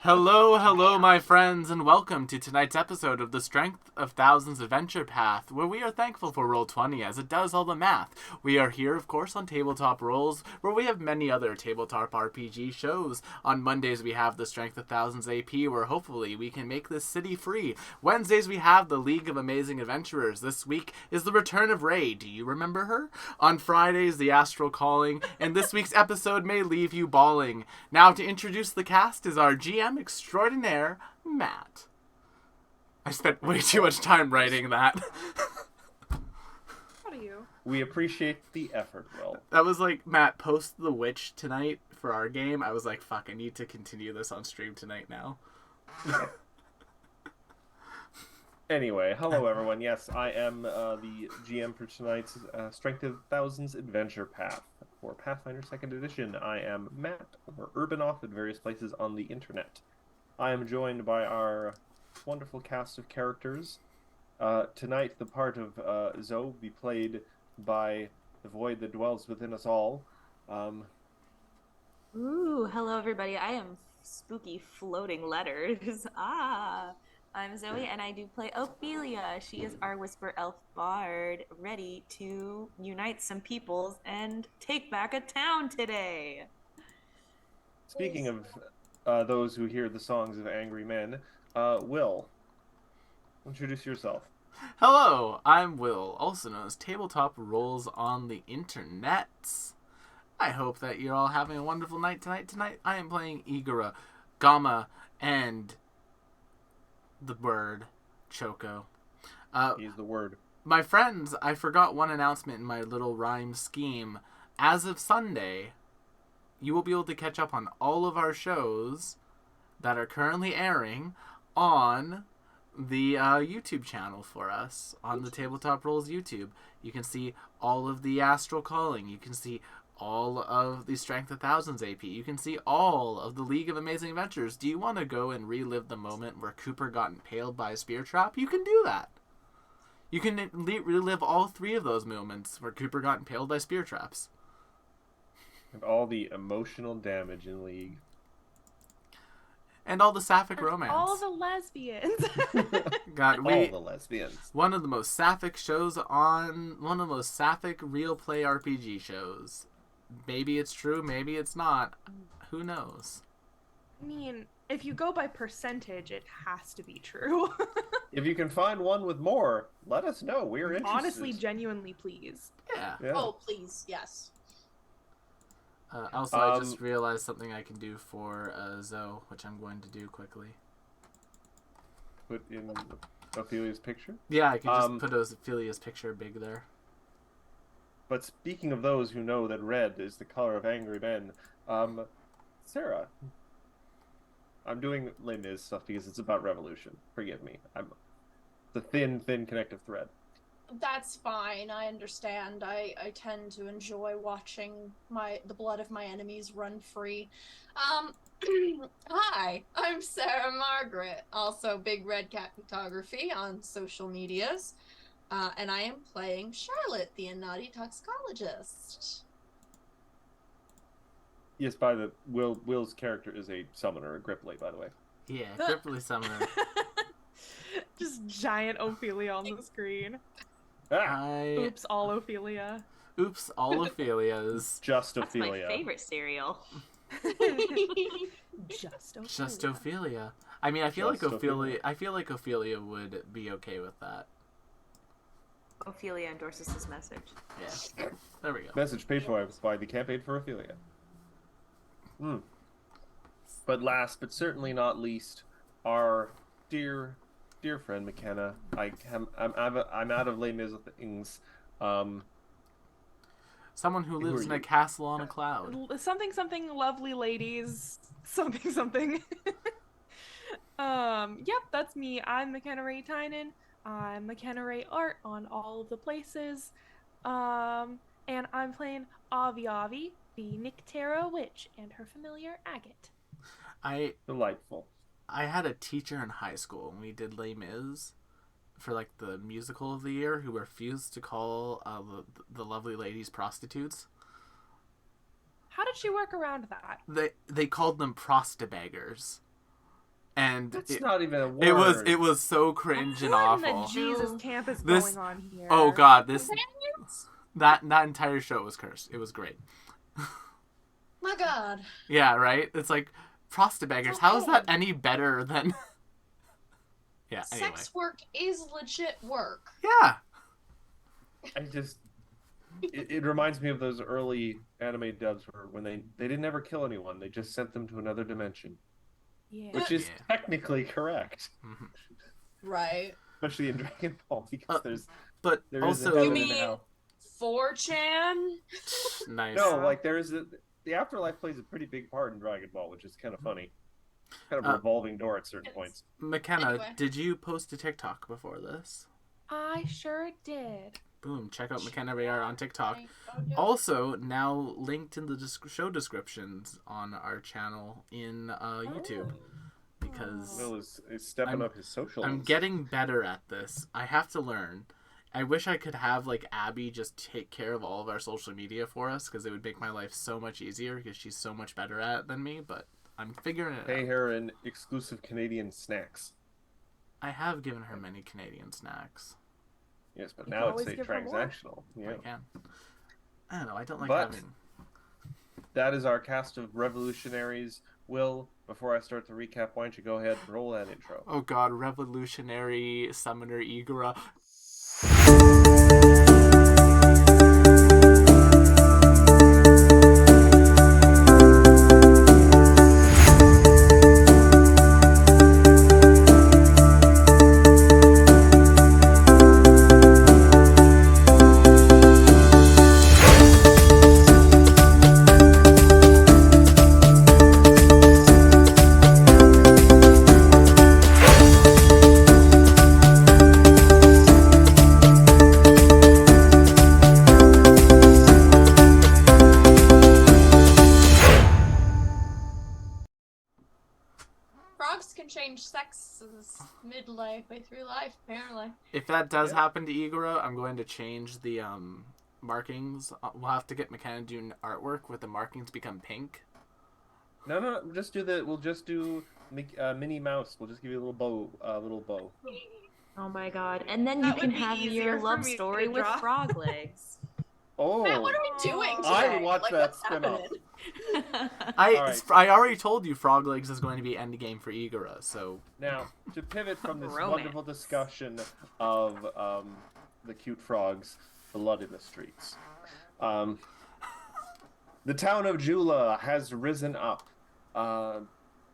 Hello, my friends, and welcome to tonight's episode of the Strength of Thousands Adventure Path, where we are thankful for Roll20 as it does all the math. We are here, of course, on Tabletop Rolls, where we have many other tabletop RPG shows. On Mondays, we have the Strength of Thousands AP, where hopefully we can make this city free. Wednesdays, we have the League of Amazing Adventurers. This week is the return of Ray. Do you remember her? On Fridays, the Astral Calling, and this week's episode may leave you bawling. Now, to introduce the cast is our GM extraordinaire, Matt. I spent way too much time writing that. How do you? We appreciate the effort, Will. That was like, Matt, post the witch tonight for our game. I was like, fuck, I need to continue this on stream tonight now. Anyway, hello everyone. Yes, I am the GM for tonight's Strength of Thousands Adventure Path. For Pathfinder 2nd Edition, I am Matt, or Urbanoff at various places on the internet. I am joined by our wonderful cast of characters. Tonight, the part of Zoe will be played by the void that dwells within us all. Ooh, hello everybody. I am spooky floating letters. I'm Zoe and I do play Ophelia. She is our whisper elf bard, ready to unite some peoples and take back a town today. Speaking of those who hear the songs of angry men, Will, introduce yourself. Hello, I'm Will, also known as Tabletop Rolls on the Internets. I hope that you're all having a wonderful night tonight. Tonight I am playing Igora, Gamma, and the bird, Choco. He's the word. My friends, I forgot one announcement in my little rhyme scheme. As of Sunday, you will be able to catch up on all of our shows that are currently airing on the YouTube channel for us, on the Tabletop Rolls YouTube. You can see all of the Astral Calling. You can see all of the Strength of Thousands AP. You can see all of the League of Amazing Adventures. Do you want to go and relive the moment where Cooper got impaled by a spear trap? You can do that. You can relive all three of those moments where Cooper got impaled by spear traps. And all the emotional damage in League. And all the sapphic romance. All the lesbians. God, All the lesbians. One of the most sapphic shows on... One of the most sapphic real play RPG shows. Maybe it's true, maybe it's not. Who knows? I mean, if you go by percentage, it has to be true. If you can find one with more, let us know. We're interested. Honestly, genuinely, please. Yeah. Oh, please, yes. Also, I just realized something I can do for Zoe, which I'm going to do quickly. Put in Ophelia's picture? Yeah, I can just put Ophelia's picture big there. But speaking of those who know that red is the color of angry men, Sarah, I'm doing Les Mis stuff because it's about revolution. Forgive me. I'm the thin connective thread. That's fine. I understand. I tend to enjoy watching the blood of my enemies run free. Hi, I'm Sarah Margaret, also Big Red Cat Photography on social medias. And I am playing Charlotte, the naughty toxicologist. Yes, Will's character is a summoner, a Gripply, by the way. Yeah, Gripply Summoner. Just giant Ophelia on the screen. Oops, all Ophelia. Oops, all Ophelias. Just That's Ophelia. my favorite cereal. Just Ophelia. I mean, I feel like Ophelia would be okay with that. Ophelia endorses this message. Yeah. There we go. Message paid for by the Campaign for Ophelia. But last, but certainly not least, our dear friend McKenna. I'm out of Les Mis things. Someone who lives in a castle on a cloud. Something lovely ladies. Something. Yep, that's me. I'm McKenna Ray Tynan. I'm McKenna Ray Art on all of the places. And I'm playing Avi, the Nyctera witch, and her familiar Agate. Delightful. I had a teacher in high school, and we did Les Mis for like the musical of the year, who refused to call the lovely ladies prostitutes. How did she work around that? They called them prostabaggers. And That's not even a word. it was so cringe and What in the awful. Jesus camp is This- going on here? Oh god, that entire show was cursed. It was great. My God. Yeah, right? It's like prostabaggers. How is that any better than Yeah, anyway. Sex work is legit work. Yeah. I just it reminds me of those early anime dubs where when they didn't ever kill anyone, they just sent them to another dimension, Yeah. which is Yeah. technically correct, Mhm. Right. especially in Dragon Ball because But there is also a You heaven and mean- a hell. 4chan? nice. No, like the afterlife plays a pretty big part in Dragon Ball, which is kind of funny. Kind of a revolving door at certain points. McKenna, Anyway. did you post a TikTok before this? I sure did. Boom, check out McKenna Rayar on TikTok. Oh, no. Also, now linked in the show descriptions on our channel in YouTube. Because Will is stepping up his socials. I'm getting better at this. I have to learn. I wish I could have, like, Abby just take care of all of our social media for us, because it would make my life so much easier, because she's so much better at it than me, but I'm figuring it Pay out. her in exclusive Canadian snacks. I have given her many Canadian snacks. Yes, but You now can it's always a give her more. transactional. Yeah. I can. I don't know, I don't like But- having... That is our cast of revolutionaries. Will, before I start the recap, why don't you go ahead and roll that intro? Oh god, revolutionary summoner Igora. Frogs can change sexes midlife, through life, apparently. If that does Yeah. happen to Igora, I'm going to change the markings. We'll have to get McKenna doing artwork with the markings become pink. No, just do the. We'll just do Minnie Mouse. We'll just give you a little bow. Oh my god. And then That you can would be have easier your for love me to story with draw. frog legs. Oh, Matt, what are we doing today? I would watch Like, that what's spin-off. happening? I Alright. already told you Frog Legs is going to be endgame for Igora, so Now to pivot from this Romance. wonderful discussion of the cute frogs, blood in the streets. The town of Jula has risen up.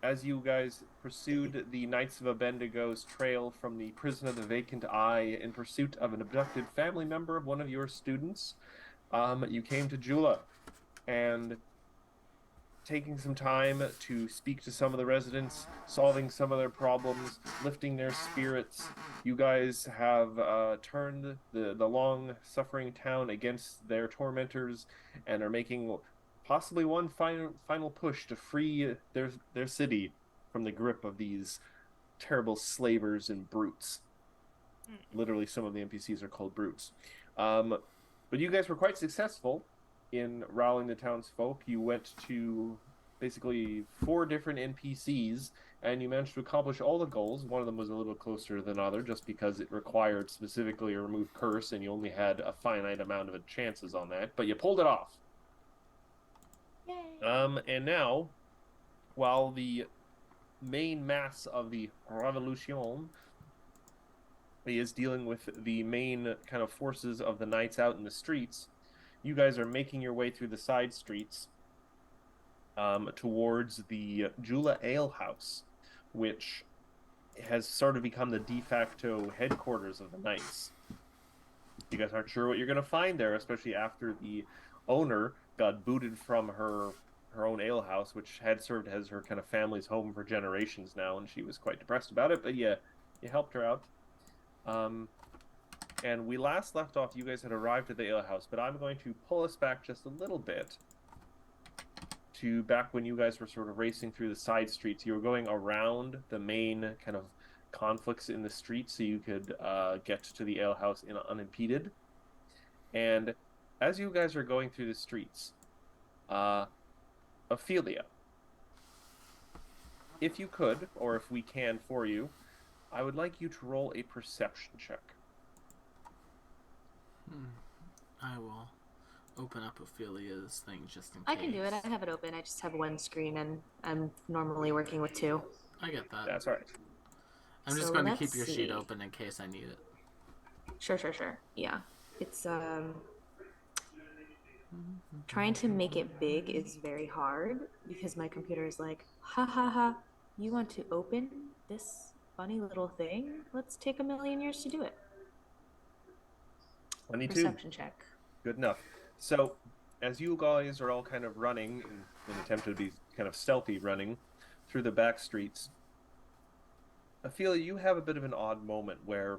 As you guys pursued the Knights of Abendigo's trail from the prison of the vacant eye in pursuit of an abducted family member of one of your students, you came to Jula, and taking some time to speak to some of the residents, solving some of their problems, lifting their spirits, you guys have turned the long-suffering town against their tormentors and are making possibly one final push to free their city from the grip of these terrible slavers and brutes. Literally, some of the NPCs are called brutes. But you guys were quite successful in rallying the townsfolk. You went to basically 4 different NPCs, and you managed to accomplish all the goals. One of them was a little closer than other, just because it required specifically a remove curse, and you only had a finite amount of chances on that. But you pulled it off. Yay. And now, while the main mass of the Revolution is dealing with the main kind of forces of the knights out in the streets, you guys are making your way through the side streets towards the Jula Ale House, which has sort of become the de facto headquarters of the knights. You guys aren't sure what you're going to find there, especially after the owner got booted from her own ale house, which had served as her kind of family's home for generations now, and she was quite depressed about it, but yeah, you helped her out. And we last left off, you guys had arrived at the ale house, but I'm going to pull us back just a little bit to back when you guys were sort of racing through the side streets. You were going around the main kind of conflicts in the street so you could get to the ale house unimpeded. And as you guys are going through the streets, Ophelia, if you could, or if we can for you, I would like you to roll a perception check. I will open up Ophelia's thing just in case. I can do it. I have it open. I just have one screen, and I'm normally working with two. I get that. That's all right. I'm just So going to let's keep your sheet see. open in case I need it. Sure. Yeah. It's, trying to make it big is very hard because my computer is like, ha ha ha, you want to open this funny little thing? Let's take 1,000,000 years to do it. 22. Perception check. Good enough. So, as you guys are all kind of running, in an attempt to be kind of stealthy running through the back streets, Ophelia, you have a bit of an odd moment where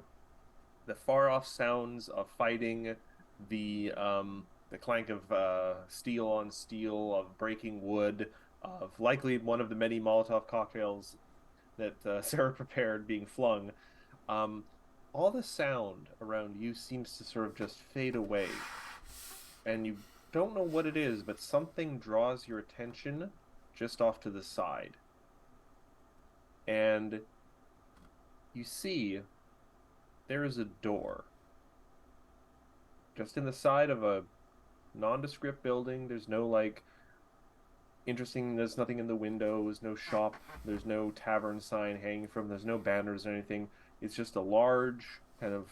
the far-off sounds of fighting, the clank of steel on steel, of breaking wood, of likely one of the many Molotov cocktails that Sarah prepared being flung, all the sound around you seems to sort of just fade away. And you don't know what it is, but something draws your attention just off to the side. And you see there is a door. Just in the side of a nondescript building. There's no, there's nothing in the windows, no shop, there's no tavern sign hanging from, there's no banners or anything. It's just a large kind of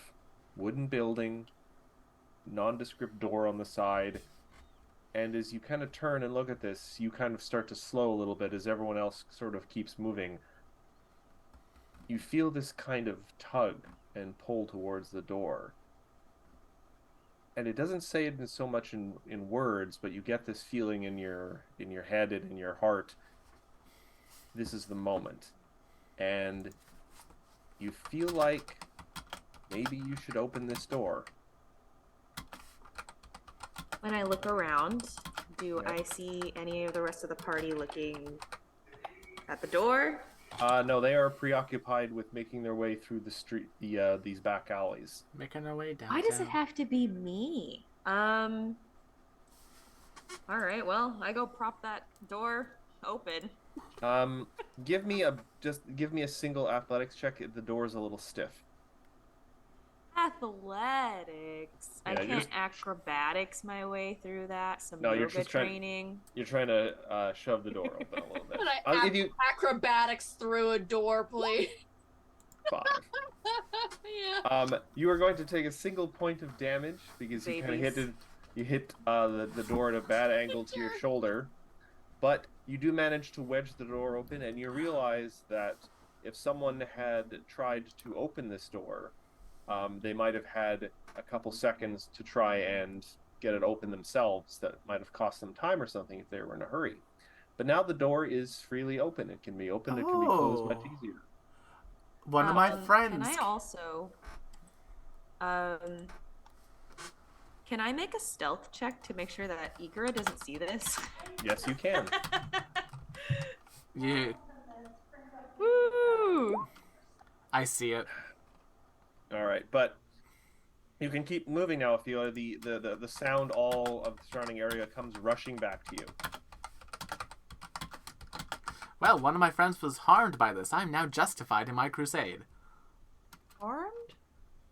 wooden building, nondescript door on the side. And as you kind of turn and look at this, you kind of start to slow a little bit as everyone else sort of keeps moving. You feel this kind of tug and pull towards the door. And it doesn't say it in so much in words, but you get this feeling in your head and in your heart. This is the moment. And you feel like maybe you should open this door. When I look around, do Yeah. I see any of the rest of the party looking at the door? No, they are preoccupied with making their way through the street, these back alleys. Making our way downtown. Why does it have to be me? All right, well, I go prop that door open. Give me a single athletics check. The door is a little stiff. Athletics. I Yeah, you're can't just- acrobatics my way through that. Some No, you're yoga just trying- training. You're trying to shove the door open a little bit. Could I I'll give you acrobatics through a door, please? 5. Yeah. You are going to take a single point of damage because you kind of Babies. hit the door at a bad angle to your shoulder, but you do manage to wedge the door open, and you realize that if someone had tried to open this door, they might have had a couple seconds to try and get it open themselves. That might have cost them time or something if they were in a hurry. But now the door is freely open. It can be opened. It can be closed much easier. One of my friends. Can I also, can I make a stealth check to make sure that Ikura doesn't see this? Yes, you can. Yeah, Woo! I see it. All right, but you can keep moving now. If the sound all of the surrounding area comes rushing back to you. Well, one of my friends was harmed by this. I'm now justified in my crusade. Armed?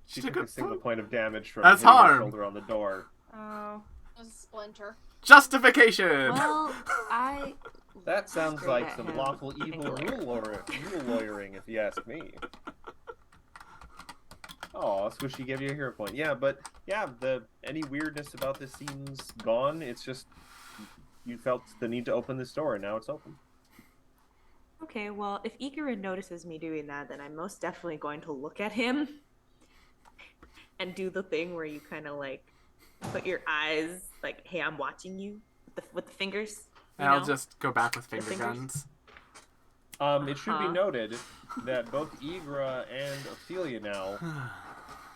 She took a single point of damage from That's hitting her harm. shoulder on the door. Oh. A splinter. Justification! Well, I... That sounds Screw like that some him. lawful evil Angle. rule lawyering, if you ask me. Oh, Squishy gave you a hero point. Yeah, but yeah, any weirdness about this seems gone. It's just you felt the need to open this door, and now it's open. Okay, well, if Ikura notices me doing that, then I'm most definitely going to look at him and do the thing where you kind of like put your eyes like, hey, I'm watching you with the fingers. And I'll just go back with finger fingers. guns. It should be Uh-huh. noted that both Igra and Ophelia now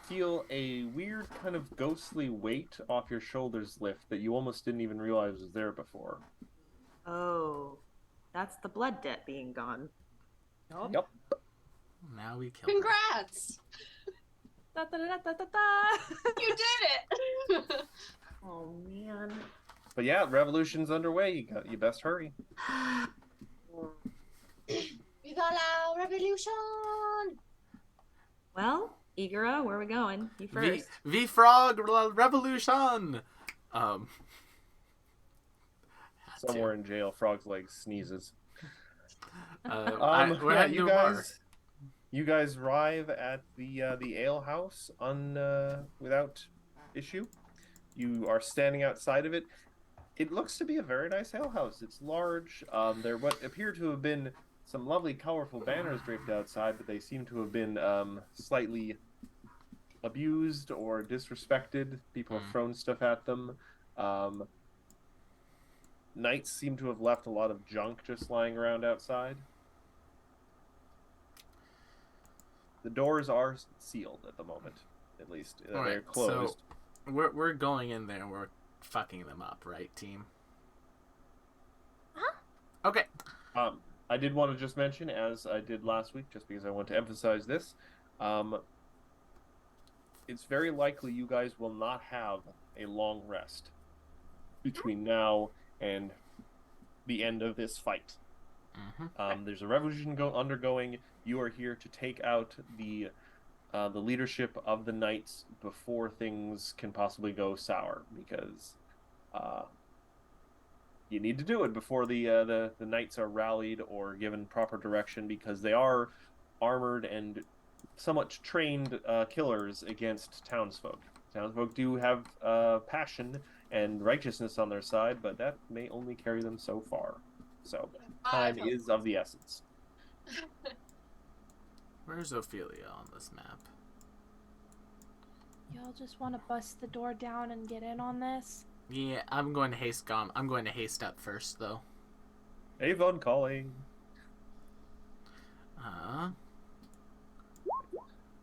feel a weird kind of ghostly weight off your shoulders lift that you almost didn't even realize was there before. Oh, that's the blood debt being gone. Yep. Now we kill her. Congrats! Da, da, da, da, da, da. You did it! Oh man. But yeah, revolution's underway. You best hurry. Viva la revolution! Well, Igora, where are we going? You first. V-Frog Revolution! Somewhere in jail, Frog's leg sneezes. We're Yeah, heading to a bar. you guys arrive at the ale house without issue. You are standing outside of it. It looks to be a very nice ale house. It's large. There what appear to have been some lovely, colorful banners draped outside, but they seem to have been slightly abused or disrespected. People have thrown stuff at them. Knights seem to have left a lot of junk just lying around outside. The doors are sealed at the moment, at least. They're closed. So we're going in there and we're fucking them up, right, team? Huh? Okay. I did want to just mention, as I did last week, just because I want to emphasize this, it's very likely you guys will not have a long rest between now and the end of this fight. There's a revolution undergoing. You are here to take out the leadership of the knights before things can possibly go sour, because you need to do it before the knights are rallied or given proper direction, because they are armored and somewhat trained killers against townsfolk. Townsfolk do have passion and righteousness on their side, but that may only carry them so far. So time is of the essence. Where's Ophelia on this map? Y'all just want to bust the door down and get in on this? Yeah, I'm going to haste I'm going to haste up first, though. Avon calling.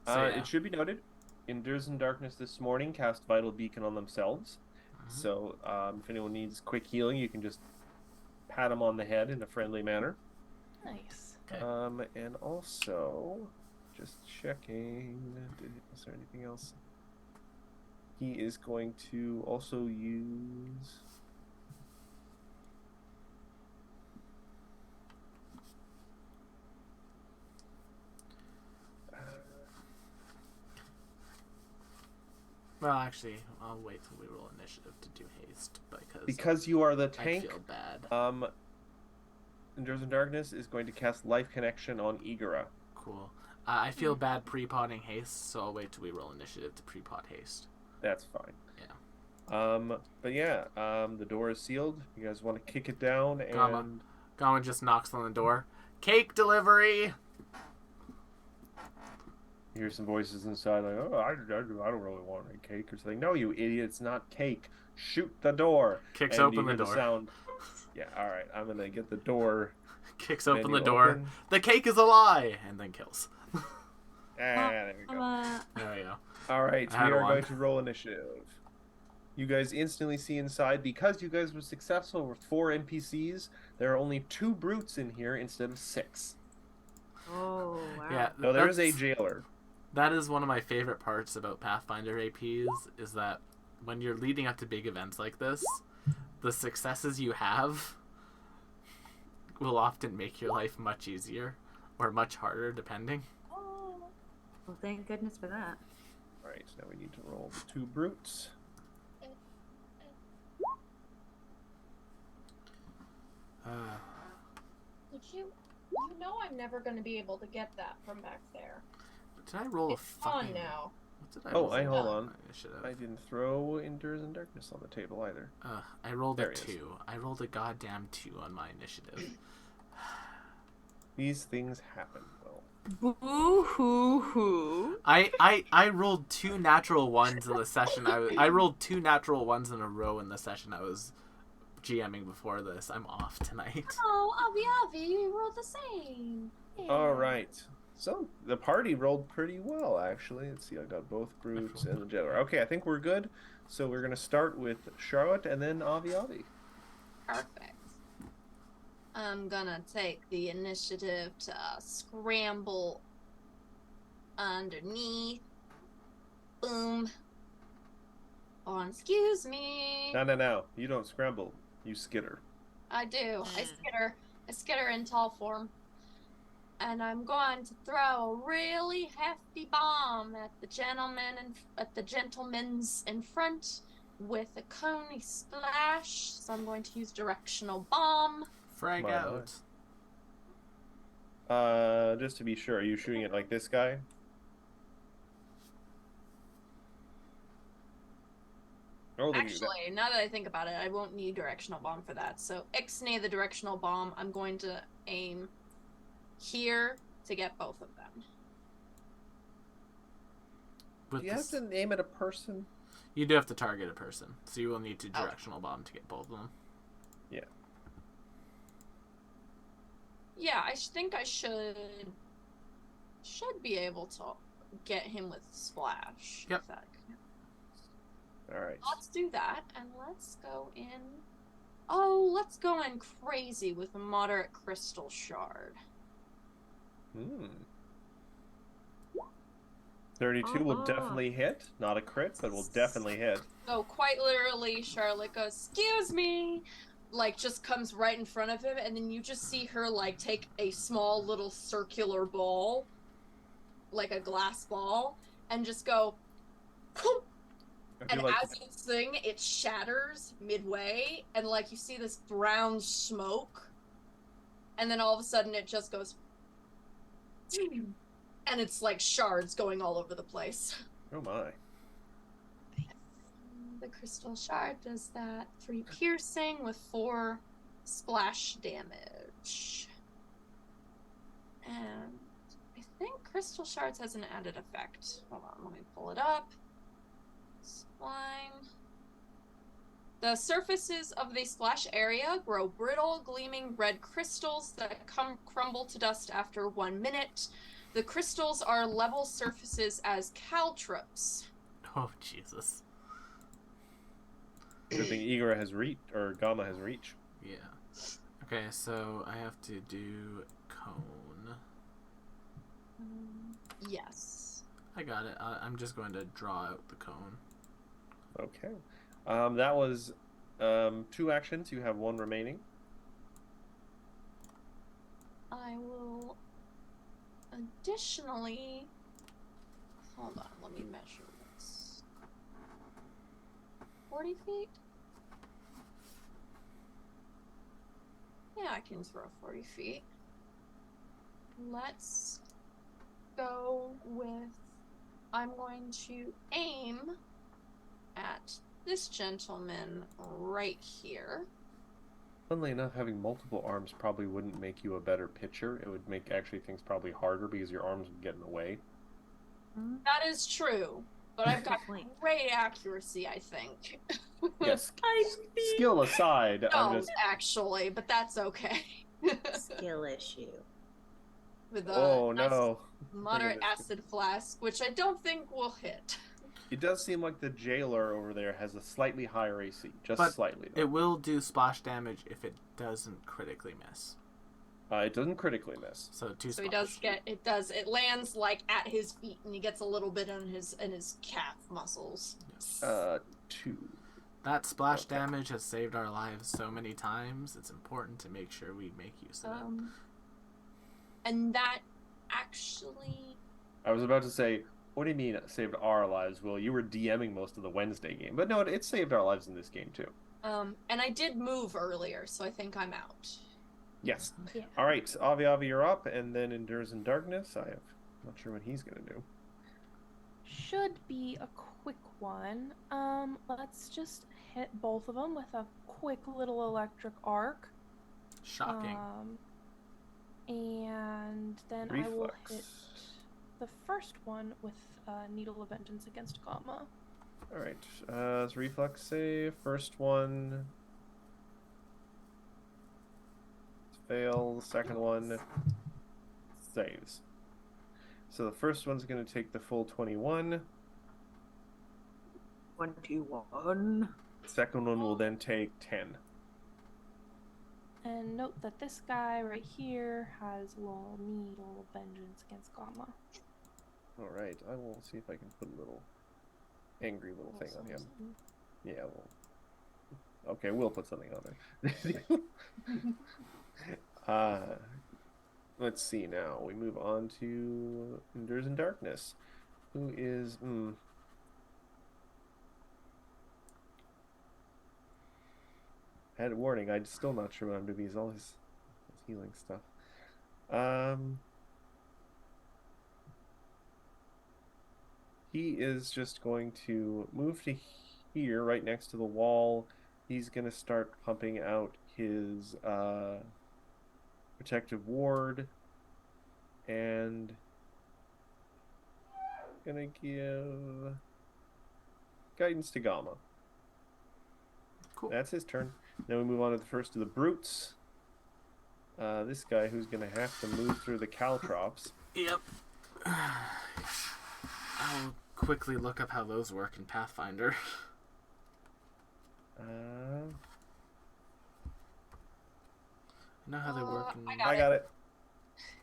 It should be noted, Endures in Darkness this morning cast Vital Beacon on themselves. So if anyone needs quick healing, you can just pat them on the head in a friendly manner. Nice. Okay. And also, just checking, is there anything else? He is going to also use... Well, actually, I'll wait till we roll initiative to do haste, because you are the tank. I feel bad. Endures in Darkness is going to cast Life Connection on Igora. Cool. I feel bad pre-potting haste, so I'll wait till we roll initiative to pre-pot haste. That's fine. Yeah. But yeah, the door is sealed. You guys want to kick it down and... Gama just knocks on the door. Cake delivery! You hear some voices inside like, oh, I don't really want a cake or something. No, you idiot, it's not cake. Shoot the door. Kicks and open the door. Sound. Yeah, alright, I'm going to get the door. Kicks open the door. The cake is a lie! And then kills. There we go. There we go. Alright, we are going to roll initiative. You guys instantly see inside, because you guys were successful with 4 NPCs, there are only 2 brutes in here instead of 6. Oh, wow. Yeah, no, there is a jailer. That is one of my favorite parts about Pathfinder APs, is that when you're leading up to big events like this, the successes you have will often make your life much easier, or much harder, depending. Well, thank goodness for that. Alright, so now we need to roll the 2 brutes. You know I'm never going to be able to get that from back there. Did I roll It's a fucking... on now. What did I roll? Hold on. Initiative? I didn't throw Endures in Darkness on the table either. I rolled There a it is. 2. I rolled a goddamn 2 on my initiative. These things happen. Well, Boo hoo hoo. I rolled 2 natural ones in the session. I rolled 2 natural ones in a row in the session I was GMing before this. I'm off tonight. Oh, Avi, you rolled the same. Yeah. all right. So the party rolled pretty well, actually. Let's see, I got both brutes and the jailer. Okay, I think we're good. So we're gonna start with Charlotte and then Avi. Perfect. I'm gonna take the initiative to scramble underneath. Boom. Oh, excuse me. No. You don't scramble. You skitter. I do. I skitter in tall form. And I'm going to throw a really hefty bomb at the gentleman's in front with a coney splash. So I'm going to use directional bomb. Frag My out. Just to be sure, are you shooting it like this guy? Actually, now that I think about it, I won't need directional bomb for that. So ixnay the directional bomb. I'm going to aim here to get both of them. Do you have to aim at a person? You do have to target a person, so you will need to directional bomb to get both of them. Yeah. Yeah, I think I should be able to get him with splash. Yep. All right. Let's do that, and let's go in. Oh, let's go in crazy with a moderate crystal shard. 32 will definitely hit. Not a crit, but will definitely hit. So quite literally, Charlotte goes, "Excuse me," like just comes right in front of him, and then you just see her like take a small little circular ball, like a glass ball, and just go, "Poof." And as you sing, it shatters midway, and like you see this brown smoke, and then all of a sudden it just goes, and it's like shards going all over the place. Oh my. The crystal shard does that 3 piercing with 4 splash damage. And I think crystal shards has an added effect. Hold on, let me pull it up. Spline. The surfaces of the splash area grow brittle, gleaming red crystals that crumble to dust after 1 minute. The crystals are level surfaces as caltrops. Oh, Jesus. Good thing Igor has reach, or Gamma has reach. Yeah. Okay, so I have to do cone. Yes. I got it. I'm just going to draw out the cone. Okay. That was 2 actions. You have 1 remaining. I will additionally... Hold on, let me measure this. 40 feet? Yeah, I can throw 40 feet. Let's go with... I'm going to aim at this gentleman right here. Funnily enough, having multiple arms probably wouldn't make you a better pitcher. It would make actually things probably harder because your arms would get in the way. That is true, but I've got great accuracy, I think. Yes. Skill aside, No, actually, but that's okay. Skill issue. With a Oh nice no. moderate acid flask, which I don't think will hit. It does seem like the jailer over there has a slightly higher AC, just But slightly. Though. It will do splash damage if it doesn't critically miss. It doesn't critically miss. So 2 So splash. it lands like at his feet, and he gets a little bit on his calf muscles. 2. That splash damage has saved our lives so many times. It's important to make sure we make use of it. And that actually... I was about to say, what do you mean it saved our lives? Well, you were DMing most of the Wednesday game. But no, it saved our lives in this game, too. And I did move earlier, so I think I'm out. Yes. Yeah. All right, Avi, you're up, and then Endures in Darkness. I'm not sure what he's going to do. Should be a quick one. Let's just hit both of them with a quick little electric arc. Shocking. And then Reflex. I will hit the first one with Needle of Vengeance against Gamma. All right, it's reflex save. First one fails. Second one saves. So the first one's going to take the full 21. 21. Second one will then take 10. And note that this guy right here has little Needle of Vengeance against Gamma. All right, I will see if I can put a little angry little thing on him. Yeah, well, okay, we'll put something on there. Let's see now. We move on to Endures in Darkness, who is... I had a warning. I'm still not sure what I'm doing. He's all his healing stuff. He is just going to move to here, right next to the wall. He's going to start pumping out his protective ward, and gonna give guidance to Gamma. Cool. That's his turn. Now we move on to the first of the brutes. This guy who's gonna have to move through the caltrops. Yep. I'll quickly look up how those work in Pathfinder. I know how they work in... I got it.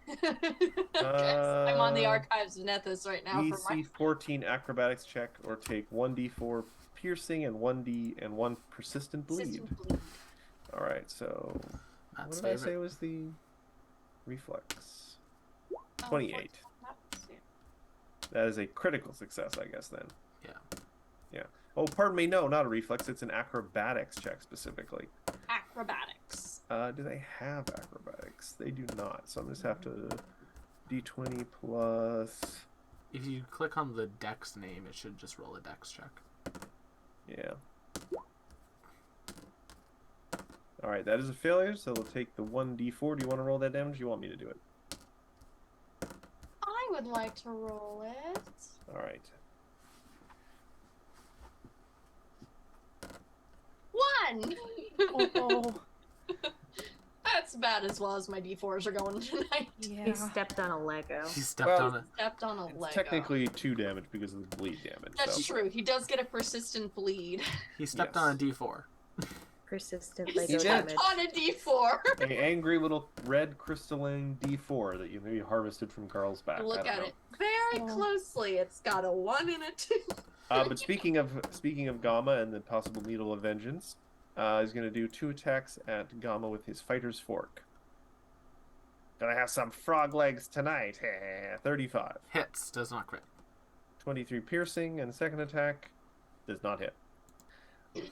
Yes, I'm on the archives of Nethys right now. DC for my 14 acrobatics check, or take 1d4 piercing and 1 persistent bleed. Persistent bleed. All right, so Matt's what did I say favorite. was the reflex? Oh, 28. That is a critical success, I guess, then. Yeah. Oh, pardon me, no, not a reflex. It's an acrobatics check, specifically. Acrobatics. Do they have acrobatics? They do not, so I'm just have to... D20 plus... If you click on the dex name, it should just roll a dex check. Yeah. Alright, that is a failure, so we'll take the 1d4. Do you want to roll that damage? You want me to do it? I would like to roll it. Alright. 1! Oh, That's about as well as my D4s are going tonight. yeah. He stepped on a Lego. He stepped Well, on it. Stepped on a It's Lego. technically 2 damage because of the bleed damage. That's so. true. He does get a persistent bleed. He stepped Yes. on a d4. Persistent He Lego stepped damage. on a D4. An angry little red crystalline D4 that you maybe harvested from Carl's back. Look I don't at know. it very Oh. closely. It's got a 1 and a 2. But speaking of Gamma and the possible Needle of Vengeance, he's going to do 2 attacks at Gamma with his Fighter's Fork. Gonna have some frog legs tonight. 35. Hits, does not crit. 23 piercing, and the second attack does not hit.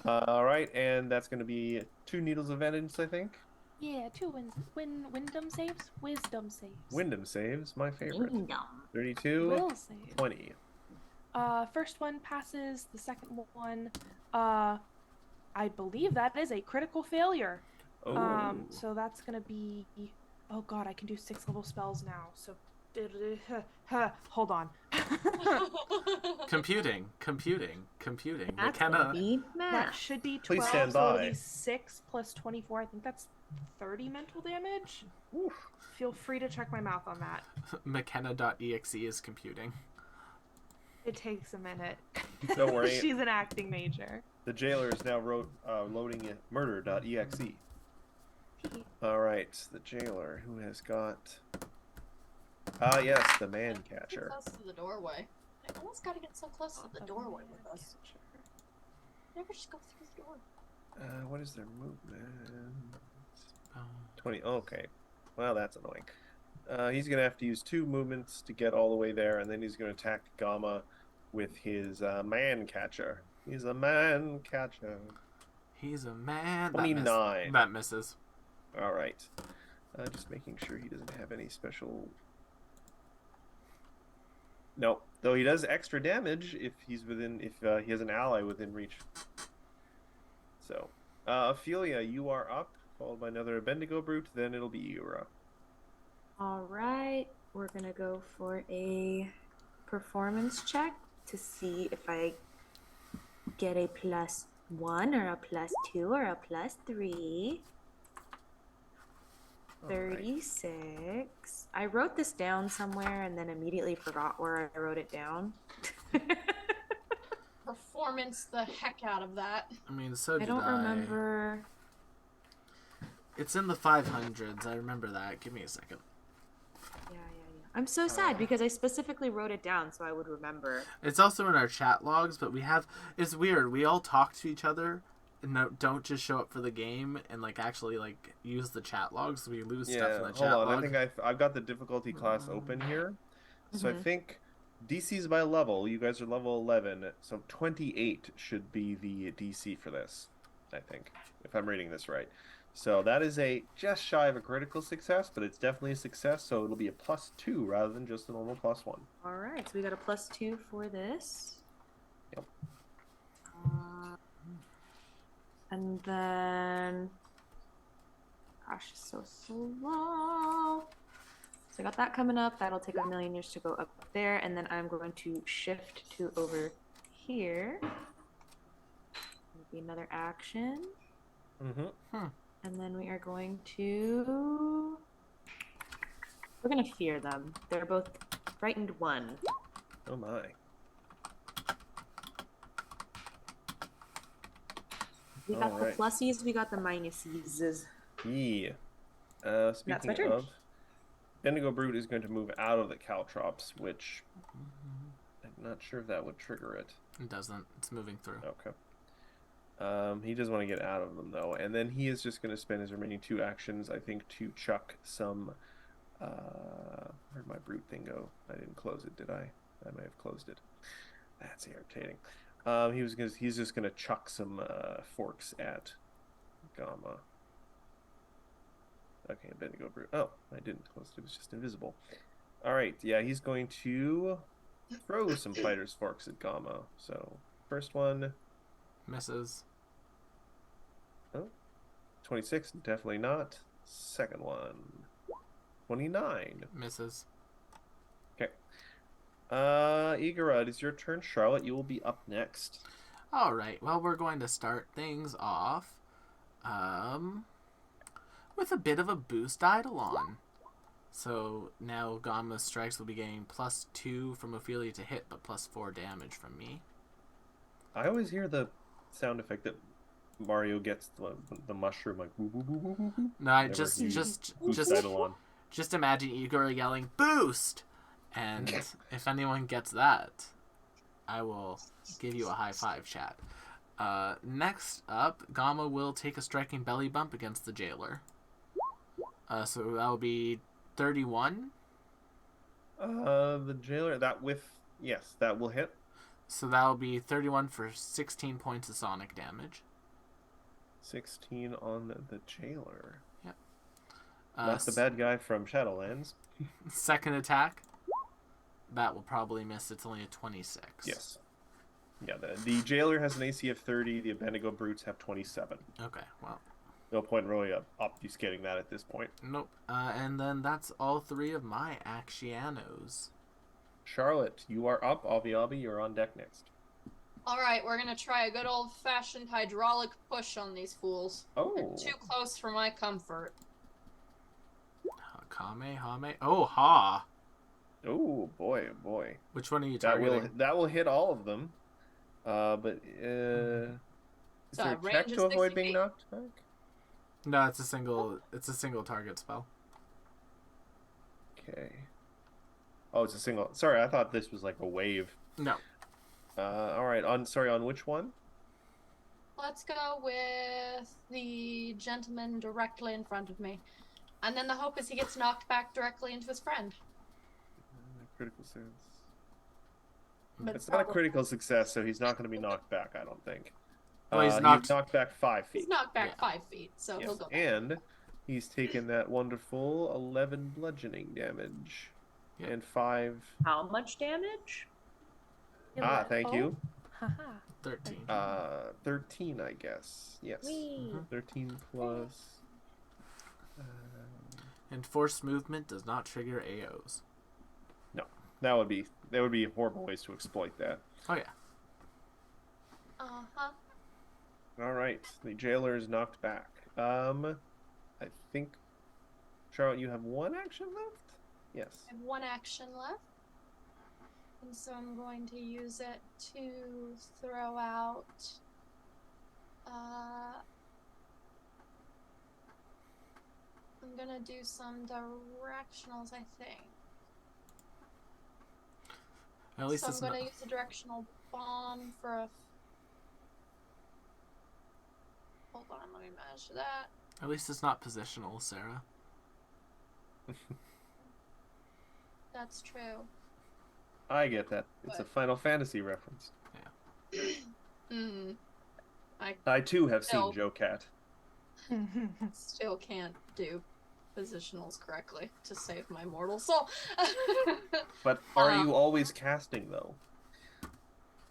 Alright, and that's going to be 2 Needles of Vengeance, I think. Yeah, 2 Wyndham saves, wisdom saves. Wyndham saves, my favorite. Kingdom. 32, Will save. 20. First one passes. The second one, I believe that is a critical failure. Oh. So that's gonna be. Oh God, I can do 6 level spells now. So, hold on. Computing. That's McKenna. gonna be That math. should be Please 12. stand so it'll by. be 6 plus 24. I think that's 30 mental damage. Oof. Feel free to check my math on that. McKenna.exe is computing. It takes a minute. Don't worry. She's an acting major. The jailer is now loading murder.exe. Alright, the jailer who has got... yes, the man catcher. Close to the doorway. I almost gotta get so close to the doorway with us. Never just go through the door. What is their movement? Oh. 20. Okay. Well, that's annoying. He's going to have to use 2 movements to get all the way there, and then he's going to attack Gamma with his man catcher. He's a man catcher. He's a man. 29. That misses. All right. Just making sure he doesn't have any special... No. Though he does extra damage if he's within... If he has an ally within reach. So, Ophelia, you are up, followed by another Bendigo Brute, then it'll be Eura. Alright, we're gonna go for a performance check to see if I get a +1 or a +2 or a +3. 36. I wrote this down somewhere and then immediately forgot where I wrote it down. Performance the heck out of that. I mean, so did I don't remember. It's in the 500s. I remember that. Give me a second. Yeah. I'm so sad because I specifically wrote it down so I would remember. It's also in our chat logs, but it's weird. We all talk to each other and don't just show up for the game and like actually like use the chat logs. So we lose stuff in the chat hold on. log. I think I've got the difficulty class open here. So I Mhm. think DC's by level. You guys are level 11, so 28 should be the DC for this, I think, if I'm reading this right. So that is a just shy of a critical success, but it's definitely a success, so it'll be a +2 rather than just a normal +1. All right, so we got a +2 for this. Yep. And then, gosh, it's so slow. So I got that coming up. That'll take a million years to go up there, and then I'm going to shift to over here. Maybe another action. And then we are going to... We're going to fear them. They're both frightened 1. Oh my. We got the plusies, we got the minuses. Yeah. That's my Speaking turn. of, Bendigo Brute is going to move out of the caltrops, which I'm not sure if that would trigger it. It doesn't. It's moving through. Okay. He does want to get out of them, though. And then he is just going to spend his remaining 2 actions, I think, to chuck some... where'd my brute thing go? I didn't close it, did I? I may have closed it. That's irritating. He's just going to chuck some forks at Gamma. Okay, Bendigo Brute. Oh, I didn't close it. It was just invisible. All right, yeah, he's going to throw some fighter's forks at Gamma. So, first one... Misses. Oh, 26, definitely not. Second one, 29. Misses. Okay. Igorud, it's your turn. Charlotte, you will be up next. All right. Well, we're going to start things off with a bit of a boost Eidolon. So now Gamma strikes will be getting +2 from Ophelia to hit, but +4 damage from me. I always hear the sound effect that Mario gets the mushroom, like woo woo woo woo woo woo. No, Boost just Eidolon. just imagine Igor yelling "Boost!" and if anyone gets that, I will give you a high five, chat. Next up, Gamma will take a striking belly bump against the jailer. So that will be 31. The jailer, yes, that will hit. So that will be 31 for 16 points of sonic damage. 16 on the jailer. Yep. Not the bad guy from Shadowlands. Second attack. That will probably miss. It's only a 26. Yes. Yeah, the jailer has an AC of 30. The Bendigo Brutes have 27. Okay, well. No point really obfuscating that at this point. Nope. And then that's all 3 of my Accianos. Charlotte, you are up. Avi, you're on deck next. Alright, we're gonna try a good old-fashioned hydraulic push on these fools. Oh. They're too close for my comfort. Kamehame. Oh, ha! Oh, boy, oh, boy. Which one are you targeting? That will hit all of them. But, is there a check range to is avoid 60 being feet. knocked back? No, it's a single target spell. Okay. Oh, it's a single. Sorry, I thought this was like a wave. No. All right. On which one? Let's go with the gentleman directly in front of me. And then the hope is he gets knocked back directly into his friend. Critical success. But It's not a critical success, so he's not going to be knocked back, I don't think. Well, he's knocked back 5 feet. He's knocked back 5 feet, so he'll Yes. go back. And he's taken that wonderful 11 bludgeoning damage. Yep. And 5... How much damage? Thank you. Haha. 13. 13, I guess. Yes. Whee. 13 plus... And forced movement does not trigger AOs. No. That would be horrible ways to exploit that. Oh, yeah. Uh-huh. All right. The jailer is knocked back. I think... Charlotte, you have 1 action left? Yes. I have 1 action left. And so I'm going to use it to throw out... I'm gonna do some directionals, I think. At least So it's I'm gonna not. use a directional bomb for a. Hold on, let me measure that. At least it's not positional, Sarah. That's true. I get that. It's a Final Fantasy reference. Hmm. I too have seen No. Joe Cat. Still can't do positionals correctly to save my mortal soul. But are you always casting, though?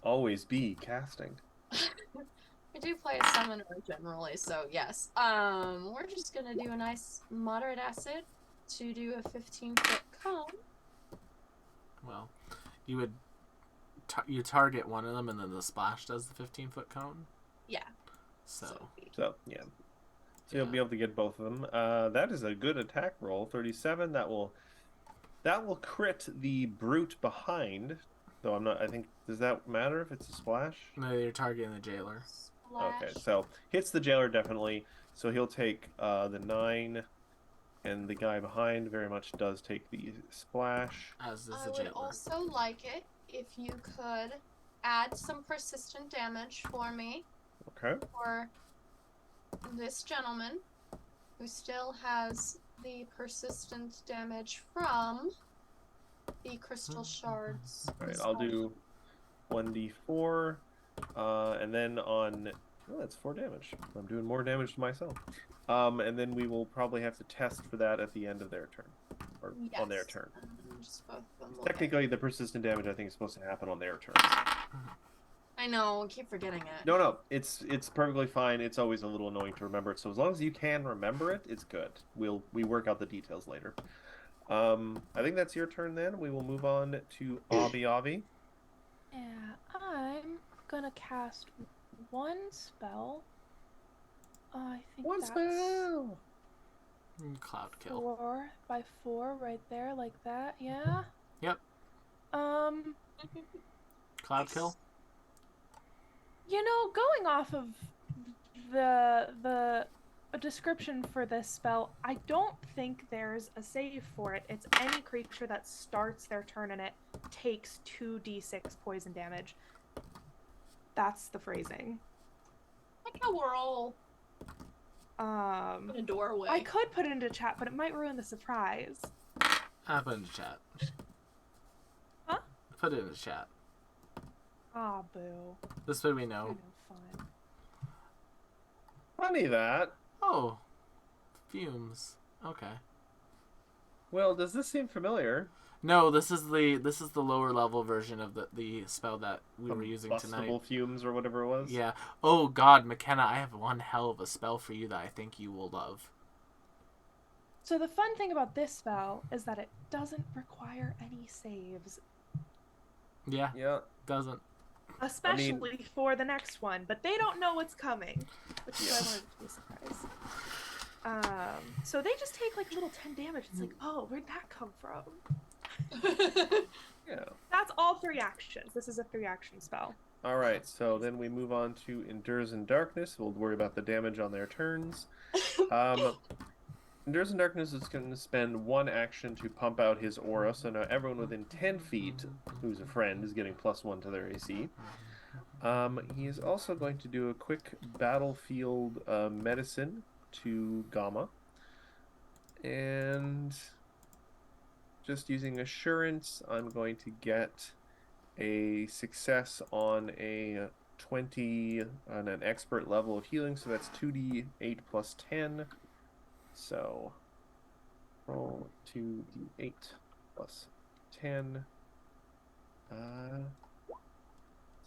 Always be casting. I do play a summoner generally, so yes. We're just gonna do a nice moderate acid to do a 15-foot cone. Well, you would you target one of them, and then the splash does the 15-foot cone. Yeah. So yeah. So you'll be able to get both of them. That is a good attack roll. 37. That will crit the brute behind. Though I'm not. I think does that matter if it's a splash? No, you're targeting the jailer. Splash. Okay, so hits the jailer definitely. So he'll take the 9, and the guy behind very much does take the splash. As does I the would jailer. also like it if you could add some persistent damage for me Okay. for this gentleman who still has the persistent damage from the crystal shards. All right, I'll do 1d4, and then on. Oh, that's 4 damage. I'm doing more damage to myself. And then we will probably have to test for that at the end of their turn, or on their turn. Just both of them will Technically, the persistent damage I think is supposed to happen on their turn. I know, I keep forgetting it. No, it's perfectly fine. It's always a little annoying to remember it. So as long as you can remember it, it's good. We work out the details later. I think that's your turn then. We will move on to Avi. Yeah, I'm gonna cast one spell. I think One that's spell. Cloud kill. 4 by 4 right there, like that. Yeah. Yep. Cloud kill. You know, going off of the description for this spell, I don't think there's a save for it. It's any creature that starts their turn in it takes 2d6 poison damage. That's the phrasing. Like how we're all in a doorway. I could put it into chat, but it might ruin the surprise. I put it in the chat. Huh? Put it in the chat. Ah, boo. This way we I know. know fun. Funny that. Oh, fumes. Okay. Well, does this seem familiar? No, this is the lower level version of the spell that we were using tonight. Combustible fumes or whatever it was. Yeah. Oh God, McKenna, I have one hell of a spell for you that I think you will love. So the fun thing about this spell is that it doesn't require any saves. Yeah. Yeah. Doesn't. Especially for the next one, but they don't know what's coming, which is why I wanted it to be a surprise. So they just take like little 10 damage. It's like, oh, where'd that come from? Yeah. That's all 3 actions. This is a 3-action spell. All right. So then we move on to Endures in Darkness. We'll worry about the damage on their turns. Endures in Darkness is going to spend 1 action to pump out his aura. So now everyone within 10 feet who's a friend is getting +1 to their AC. He is also going to do a quick battlefield medicine to Gamma. And just using Assurance, I'm going to get a success on a 20 on an expert level of healing. So that's 2d8 plus 10. So roll 2d8 plus 10. So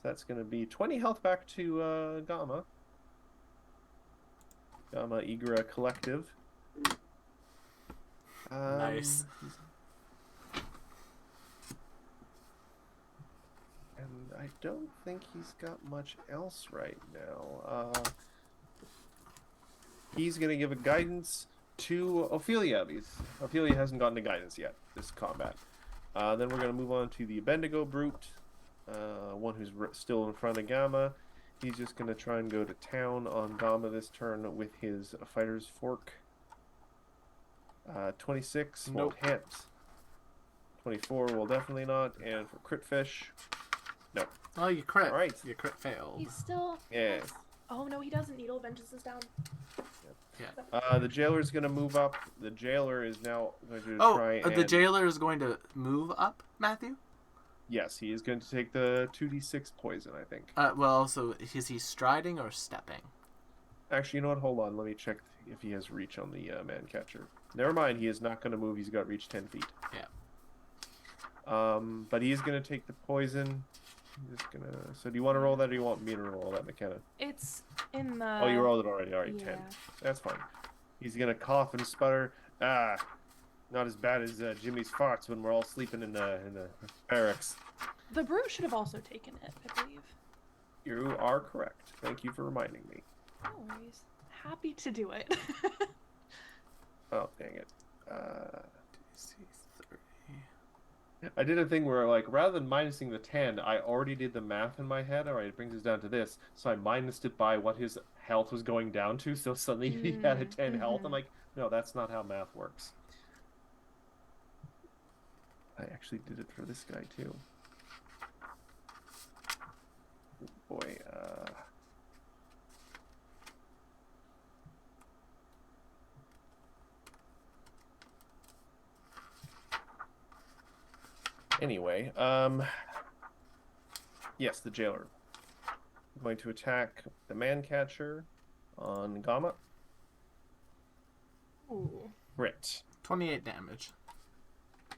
that's going to be 20 health back to Gamma. Gamma Igra Collective. Nice. And I don't think he's got much else right now. He's going to give a guidance to Ophelia. Ophelia hasn't gotten a guidance yet this combat. Then we're going to move on to the Bendigo Brute, one who's still in front of Gamma. He's just going to try and go to town on Gamma this turn with his Fighter's Fork. 26 won't hit. 24 will definitely not. And for crit fish, no. Oh, you crit. All right. You crit failed. He's still. Yeah. Oh no, he doesn't. Needle Vengeance is down. The jailer's going to move up. The jailer is now going to try and... the jailer is going to move up, Matthew? Yes, he is going to take the 2d6 poison, I think. Well, so is he striding or stepping? Actually, you know what? Hold on. Let me check if he has reach on the man catcher. Never mind. He is not going to move. He's got reach 10 feet. Yeah. But he's going to take the poison. Just gonna... So do you want to roll that, or do you want me to roll that, McKenna? It's in the. Oh, you rolled it already. All right, yeah. 10. That's fine. He's gonna cough and sputter. Not as bad as Jimmy's farts when we're all sleeping in the barracks. The brute should have also taken it, I believe. You are correct. Thank you for reminding me. No worries. Happy to do it. Oh, dang it. I did a thing where, like, rather than minusing the 10, I already did the math in my head. All right, it brings us down to this. So I minused it by what his health was going down to. So suddenly he had a 10 health. I'm like, no, that's not how math works. I actually did it for this guy, too. Boy, Anyway, yes, the jailer. I'm going to attack the man catcher on Gamma. Ooh. Crit. 28 damage.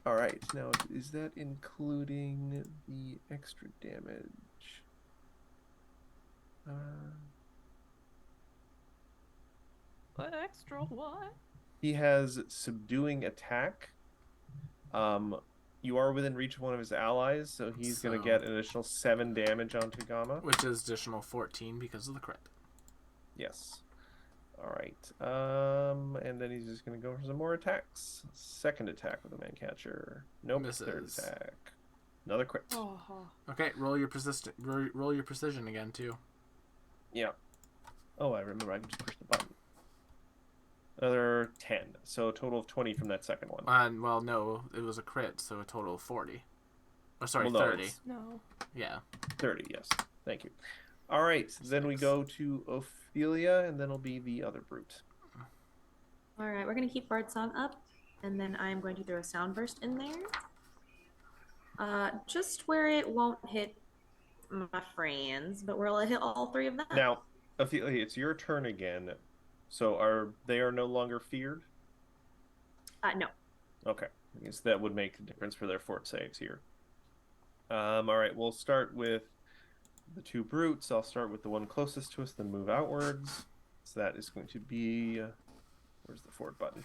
All right. Now, is that including the extra damage? What extra? What? He has subduing attack. You are within reach of one of his allies, so he's going to get an additional 7 damage onto Gamma. Which is additional 14 because of the crit. Yes. All right. And then he's just going to go for some more attacks. Second attack with the man catcher. Nope. Misses. Third attack. Another crit. Oh. Okay, roll your precision again too. Yeah. Oh, I remember. I can just push the button. Another 10. So a total of 20 from that second one. Well, no, it was a crit, so a total of 40. Oh, sorry, Well, no, 30. No. Yeah. 30, yes. Thank you. All right. Then we go to Ophelia, and then it'll be the other brute. All right, we're going to keep Bard Song up, and then I'm going to throw a sound burst in there. Just where it won't hit my friends, but where it'll hit all 3 of them. Now, Ophelia, it's your turn again. So they are no longer feared? No. Okay. I guess that would make a difference for their fort saves here. All right, we'll start with the 2 brutes. I'll start with the one closest to us, then move outwards. So that is going to be... where's the fort button?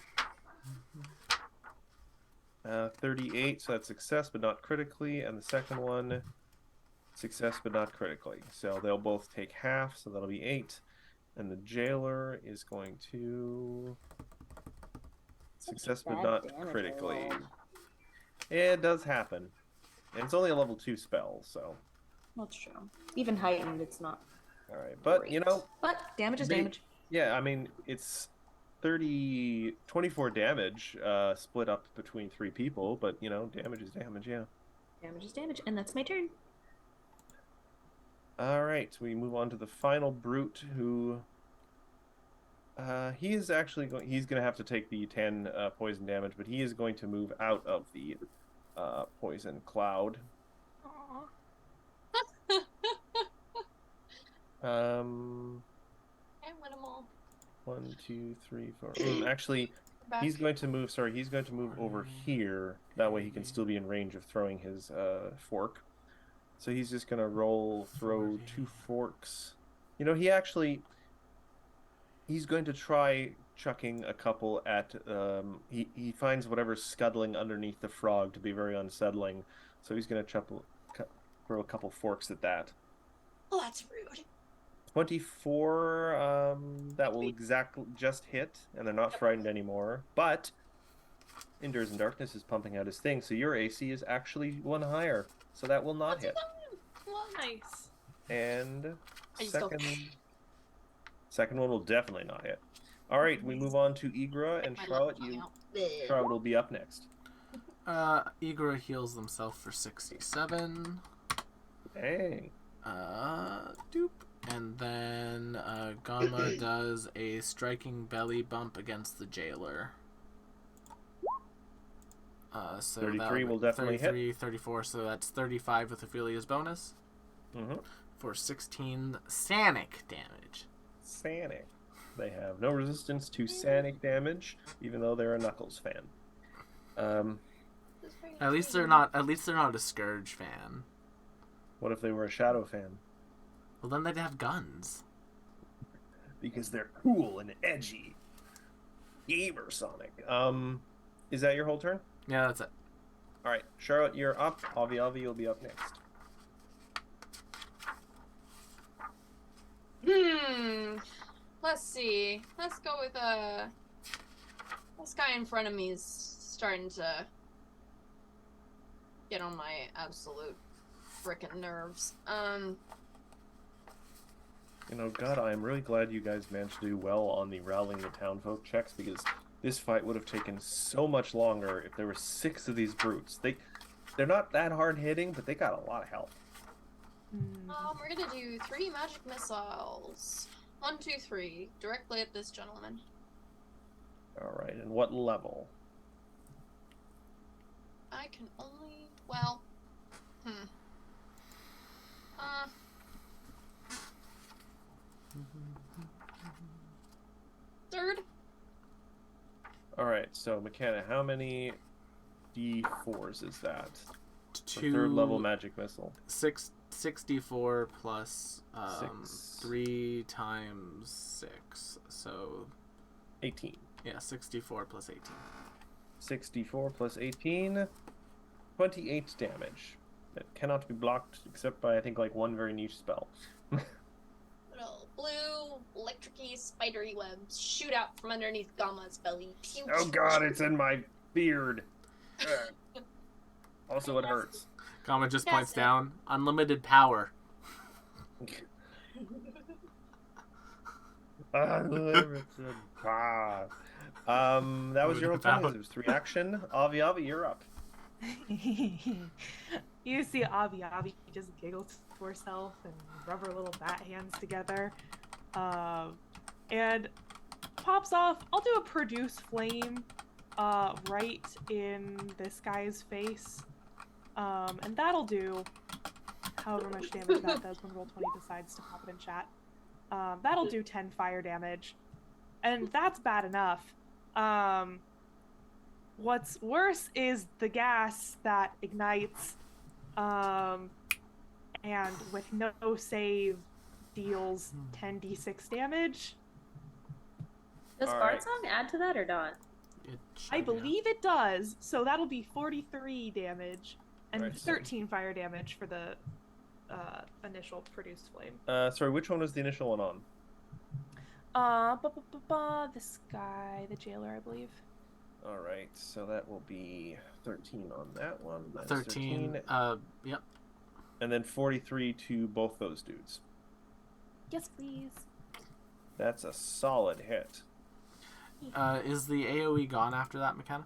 38, so that's success, but not critically. And the second one, success, but not critically. So they'll both take half, so that'll be 8. And the jailer is going to... success, but not critically. It does happen. And it's only a level 2 spell, so... That's true. Even heightened, it's not. Alright, but, great. you know... But damage is damage. Yeah, I mean, it's 24 damage split up between 3 people, but, you know, damage is damage, yeah. Damage is damage, and that's my turn. Alright, we move on to the final brute who... he's going to have to take the 10 poison damage, but he is going to move out of the poison cloud. Aw. I win them all. 1, 2, 3, 4. Actually, he's going to move. Sorry, he's going to move over here. That way, he can still be in range of throwing his fork. So he's just going to throw 2 forks. You know, he's going to try chucking a couple at, he finds whatever's scuttling underneath the frog to be very unsettling. So he's going to throw a couple forks at that. Oh, that's rude. 24, that will exactly just hit, and they're not frightened anymore. But Endures in Darkness is pumping out his thing, so your AC is actually 1 higher. So that will not hit. Nice. And I just go- second one will definitely not hit. All right, we move on to Igra and Charlotte. Charlotte will be up next. Igor heals himself for 67. Dang. Doop. And then Gamma does a striking belly bump against the jailer. So 33 will definitely 33, hit. 34, so that's 35 with Ophelia's bonus. Mm-hmm. For 16 Sanic damage. Sanic. They have no resistance to Sanic damage, even though they're a Knuckles fan. At least they're not a Scourge fan. What if they were a Shadow fan? Well, then they'd have guns. Because they're cool and edgy. Gamer Sonic. Is that your whole turn? Yeah, that's it. Alright, Charlotte, you're up. Avi, you'll be up next. Let's see. Let's go with this guy in front of me is starting to get on my absolute frickin' nerves. You know, God, I'm really glad you guys managed to do well on the rallying the townfolk checks, because this fight would have taken so much longer if there were 6 of these brutes. They're not that hard hitting, but they got a lot of health. We're gonna do 3 magic missiles. 1, 2, 3, directly at this gentleman. Alright, and what level? I can only, well, third. Alright, so McKenna, how many D4s is that? Two, Third level magic missile. 64 plus 6. 3 times 6. So 18. yeah, 64 plus 18. 64 plus 18. 28 damage. That cannot be blocked except by, I think, like one very niche spell. Little blue, electric-y, spidery webs shoot out from underneath Gamma's belly. Pew, Oh pew, god, pew. it's in my beard. Ugh. Also, it hurts. Gamma just Yes, points sir. down. Unlimited power. That was your whole turn. It was 3 action. Avi, you're up. You see Avi just giggles to herself and rub her little bat hands together, and pops off. I'll do a produce flame right in this guy's face, and that'll do however much damage that does when Roll20 decides to pop it in chat. That'll do 10 fire damage, and that's bad enough. What's worse is the gas that ignites, and with no save deals 10d6 damage. Does All Bard right. Song add to that or not? It I should, believe it does, so that'll be 43 damage and Right, so- 13 fire damage for the initial produced flame. Sorry, which one was the initial one on? This guy, the jailer, I believe. Alright, so that will be 13 on that one. Yeah. That's 13. Yep. And then 43 to both those dudes. Yes, please. That's a solid hit. Is the AoE gone after that, McKenna?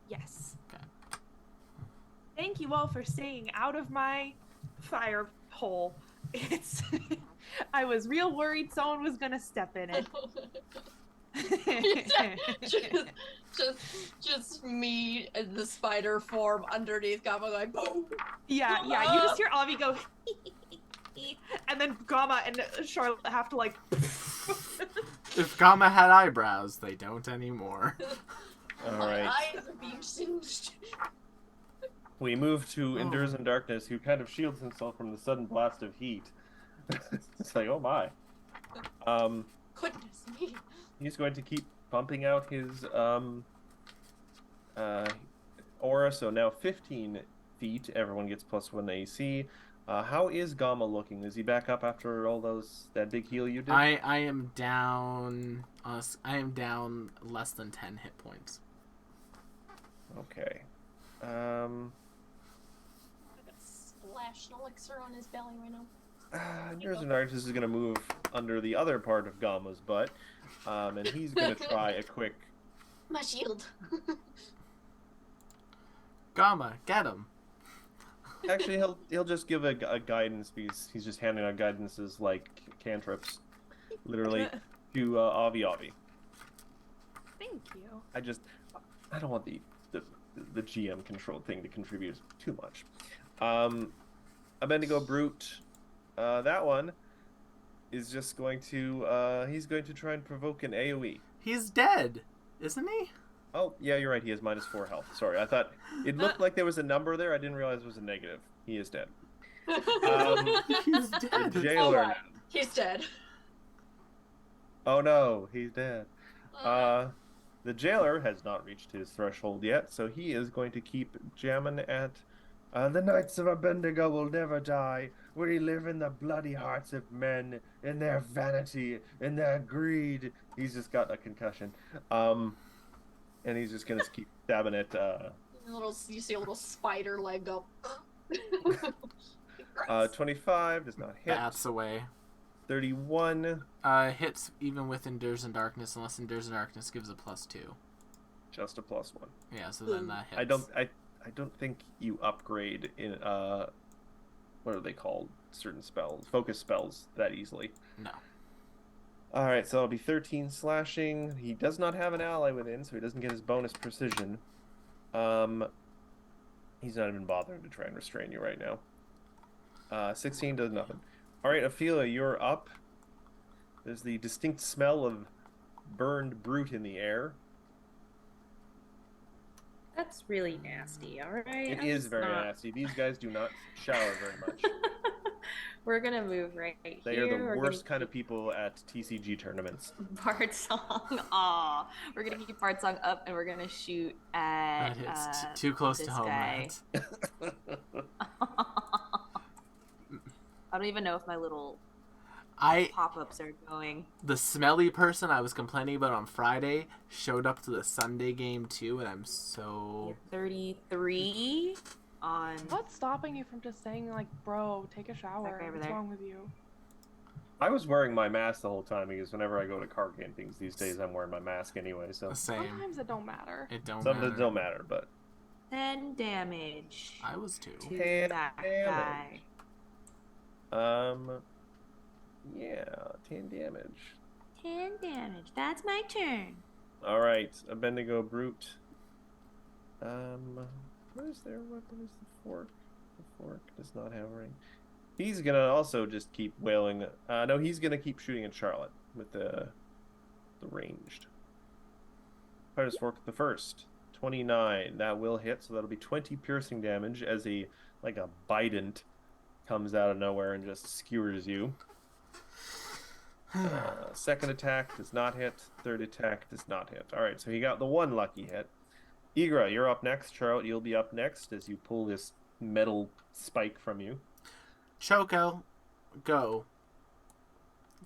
Yes. Okay. Thank you all for staying out of my fire hole. It's I was real worried someone was gonna step in it. just me in the spider form underneath Gamma going boom. Yeah, you just hear Avi go and then Gamma and Charlotte have to like If Gamma had eyebrows, they don't anymore. Alright. My eyes are being singed. We move to Endures in Darkness, who kind of shields himself from the sudden blast of heat. It's like, oh my. Goodness me. He's going to keep pumping out his aura, so now 15 feet. Everyone gets +1 AC. How is Gamma looking? Is he back up after all that big heal you did? I am down. I am down less than 10 hit points. Okay. I got a splash and elixir on his belly right now. Endures in Darkness is going to move under the other part of Gamma's butt, and he's going to try a quick. My shield. Gamma, get him. Actually, he'll just give a guidance because he's just handing out guidances like cantrips, literally to Avi Avi. Thank you. I don't want the GM controlled thing to contribute too much. Abendigo Brute, that one is just going to he's going to try and provoke an AoE. He's dead, isn't he? Oh, yeah, you're right. He has -4 health. Sorry, I thought it looked like there was a number there. I didn't realize it was a negative. He is dead. He's The dead. jailer now. He's dead. Oh no, he's dead. The jailer has not reached his threshold yet, so he is going to keep jamming at the Knights of Abendigo will never die. We live in the bloody hearts of men, in their vanity, in their greed. He's just got a concussion. And he's just gonna keep stabbing at You see a little spider leg go. 25 does not hit. Bats away. 31 Hits even with Endures in Darkness, unless Endures in Darkness gives a +2. just a +1. Yeah, so then that hits. I don't think you upgrade in what are they called? Certain spells, focus spells that easily. No. All right, so it'll be 13 slashing. He does not have an ally within, so he doesn't get his bonus precision. He's not even bothering to try and restrain you right now. 16 does nothing. All right, Ophelia, you're up. There's the distinct smell of burned brute in the air. That's really nasty, alright? It is very nasty. These guys do not shower very much. We're gonna move right They here. are the We're worst gonna kind of people at TCG tournaments. keep Bard Song. Aw. We're gonna keep Bard Song up and we're gonna shoot at That hits too close to this home, guy. Matt. I don't even know if my little I pop-ups are going. The smelly person I was complaining about on Friday showed up to the Sunday game too, and I'm so 33 on. What's stopping you from just saying like, bro, take a shower? guy over What's there. wrong with you? I was wearing my mask the whole time because whenever I go to card game things these days, I'm wearing my mask anyway. So the same. Sometimes it don't matter. It don't some matter. don't matter, but 10 damage I was too. to 10 that damage. guy. Yeah, 10 damage. 10 damage. That's my turn. All right, Abendigo Brute. Where's their weapon? Is the fork? The fork does not have a ring. He's gonna also just keep wailing. No, he's gonna keep shooting at Charlotte with the ranged. Fighters fork the first. 29. That will hit, so that'll be 20 piercing damage as a bident comes out of nowhere and just skewers you. Second attack does not hit. Third attack does not hit. All right, so he got the one lucky hit. Igra, you're up next. Charlotte, you'll be up next as you pull this metal spike from you. Choco, go.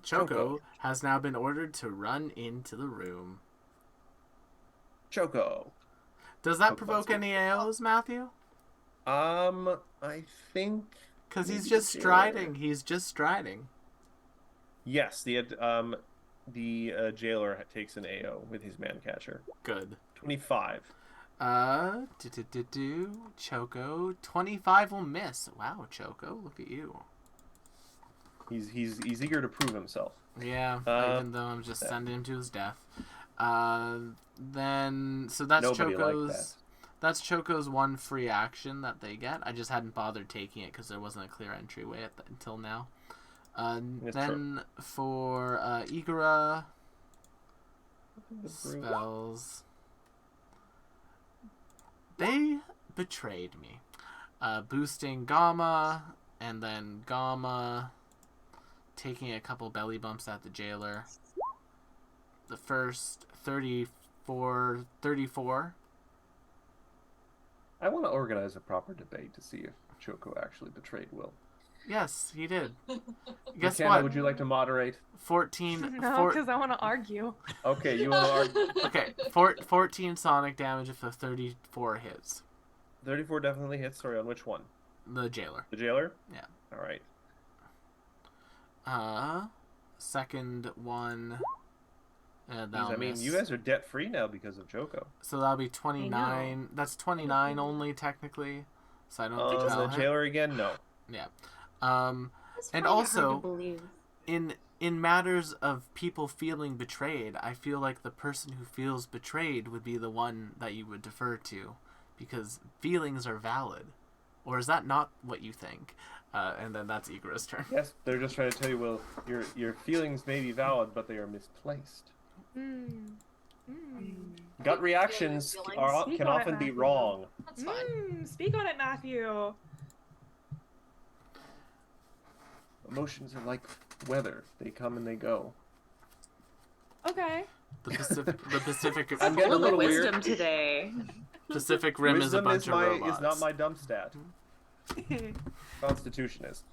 Choco Choco. has now been ordered to run into the room. Choco. Does that Choco's provoke good. any AOs, Matthew? I think Because he's maybe just the striding. He's just striding. yes. The jailer takes an AO with his man catcher. Good. 25. Choco, 25 will miss. Wow, Choco, look at you. He's eager to prove himself. Yeah, even though I'm just sending him to his death. Then so that's Nobody liked Choco's. that. That's Choco's one free action that they get. I just hadn't bothered taking it because there wasn't a clear entryway until now. It's Then for Igara The brute. spells. They betrayed me. Boosting Gamma, and then Gamma taking a couple belly bumps at the jailer. The first 34. I want to organize a proper debate to see if Choco actually betrayed Will. Yes, he did. Guess McKenna, what? would you like to moderate? 14. No, because I want to argue. Okay, you want to argue? Okay, 14 sonic damage if a 34 hits. 34 definitely hits. Sorry, on which one? The jailer. The jailer? Yeah. All right. Second one That'll I mean, miss. you guys are debt free now because of Joko. So that'll be 29. That's 29 only technically. So I don't think The that'll hit. jailer again? No. Yeah. It's And finding it hard to also believe. in matters of people feeling betrayed, I feel like the person who feels betrayed would be the one that you would defer to, because feelings are valid. Or is that not what you think? And then that's Igra's turn. Yes, they're just trying to tell you, well, your feelings may be valid, but they are misplaced. Gut reactions Feelings. Speak can on it, often be Matthew. wrong. That's fine. Speak on it, Matthew. Emotions are like weather; they come and they go. Okay. The Pacific I'm getting a little wisdom weird. today. Pacific Rim is a Wisdom bunch of robots. is not my dumb stat. Constitution is.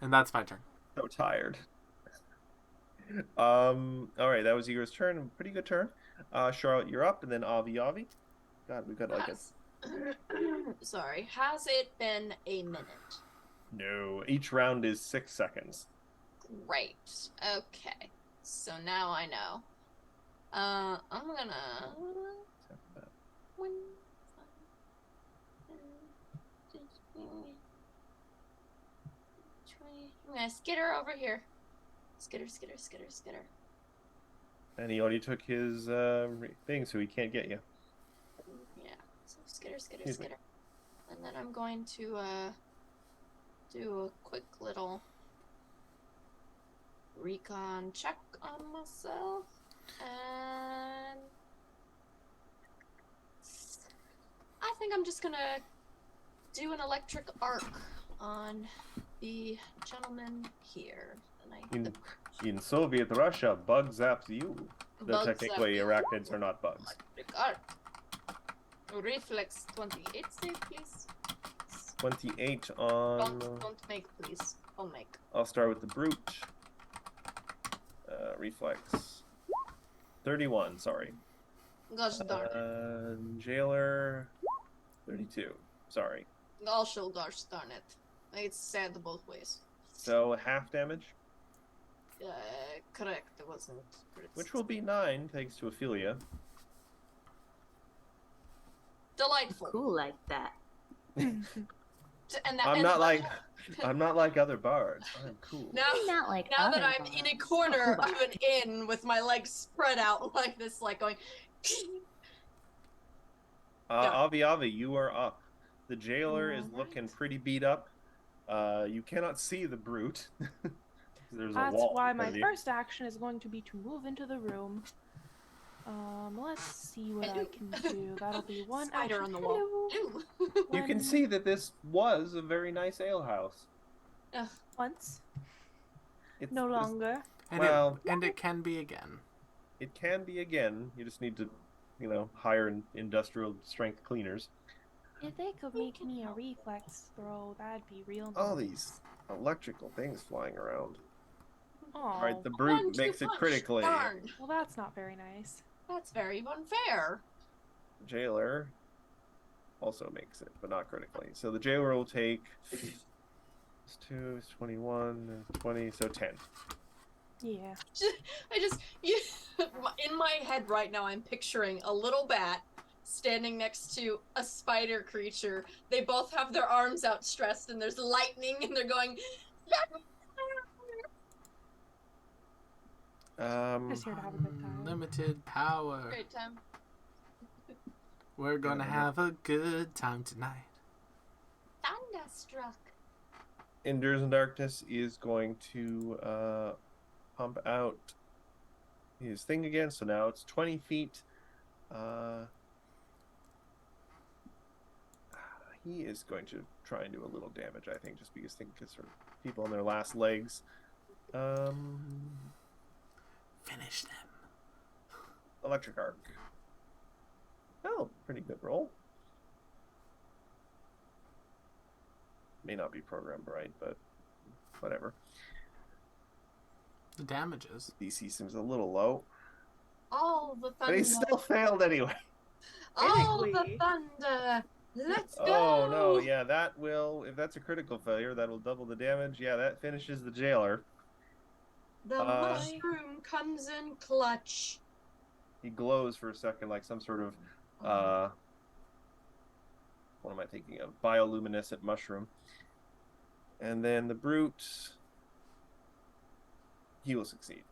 And that's my turn. So tired. All right, that was Igor's turn. Pretty good turn. Charlotte, you're up, and then Avi. God, we've got like Sorry. Has it been a minute? No. Each round is 6 seconds. Great. Okay. So now I know. I'm gonna. I'm gonna skitter over here. Skitter. And he already took his thing, so he can't get you. Yeah. So skitter. Excuse me. And then I'm going to do a quick little recon check on myself. And I think I'm just gonna do an electric arc on the gentleman here. And In Soviet Russia, bug zaps you. Though Bug technically, zap. arachnids are not bugs. electric arc. Reflex 28 save, please. 28 on. Don't make, please. I'll make. I'll start with the brute. Reflex. 31. Sorry. Gosh darn it. Jailer. 32. Sorry. Also, gosh darn it. It's sad both ways. So half damage, Correct. It wasn't. which will be 9 thanks to Ophelia. Delightful. Cool like that. And I'm not like other bards. I'm cool. Now, Not like now that other I'm in a bards. corner Cool of an inn with my legs spread out like this, like going. Avi, you are up. The jailer is looking pretty beat up. You cannot see the brute. There's a That's wall why in my front of you. first action is going to be to move into the room. Let's see what I can do. That'll be one Spider action. on the wall. Hello. Ew. You can see that this was a very nice alehouse. Ugh. Once, It's no longer. And Well- it can be again. It can be again. You just need to, hire industrial strength cleaners. If they could make me a reflex throw, that'd be real nice. All these electrical things flying around. Oh, All right, the 1, brute 2 makes it punch. critically. Darn. well, that's not very nice. That's very unfair. Jailer also makes it, but not critically. So the jailer will take. It's 2, it's 21, 20, so 10. Yeah. In my head right now, I'm picturing a little bat standing next to a spider creature. They both have their arms outstretched, and there's lightning, and they're going. Just here to have a good time. Limited power. Great time. We're gonna have a good time tonight. Thunderstruck. Endures in Darkness is going to pump out his thing again, so now it's 20 feet. He is going to try and do a little damage, I think, just because sort of people on their last legs. Finish them. Electric arc. Oh, pretty good roll. May not be programmed right, but whatever. The damages. DC seems a little low, All the thunder. but he still failed anyway. All the Critically. thunder. Let's go. Oh no, yeah, that will, if that's a critical failure, that'll double the damage. Yeah, that finishes the jailer. The mushroom comes in clutch. He glows for a second like some sort of what am I thinking of? Bioluminescent mushroom. And then the brute, he will succeed.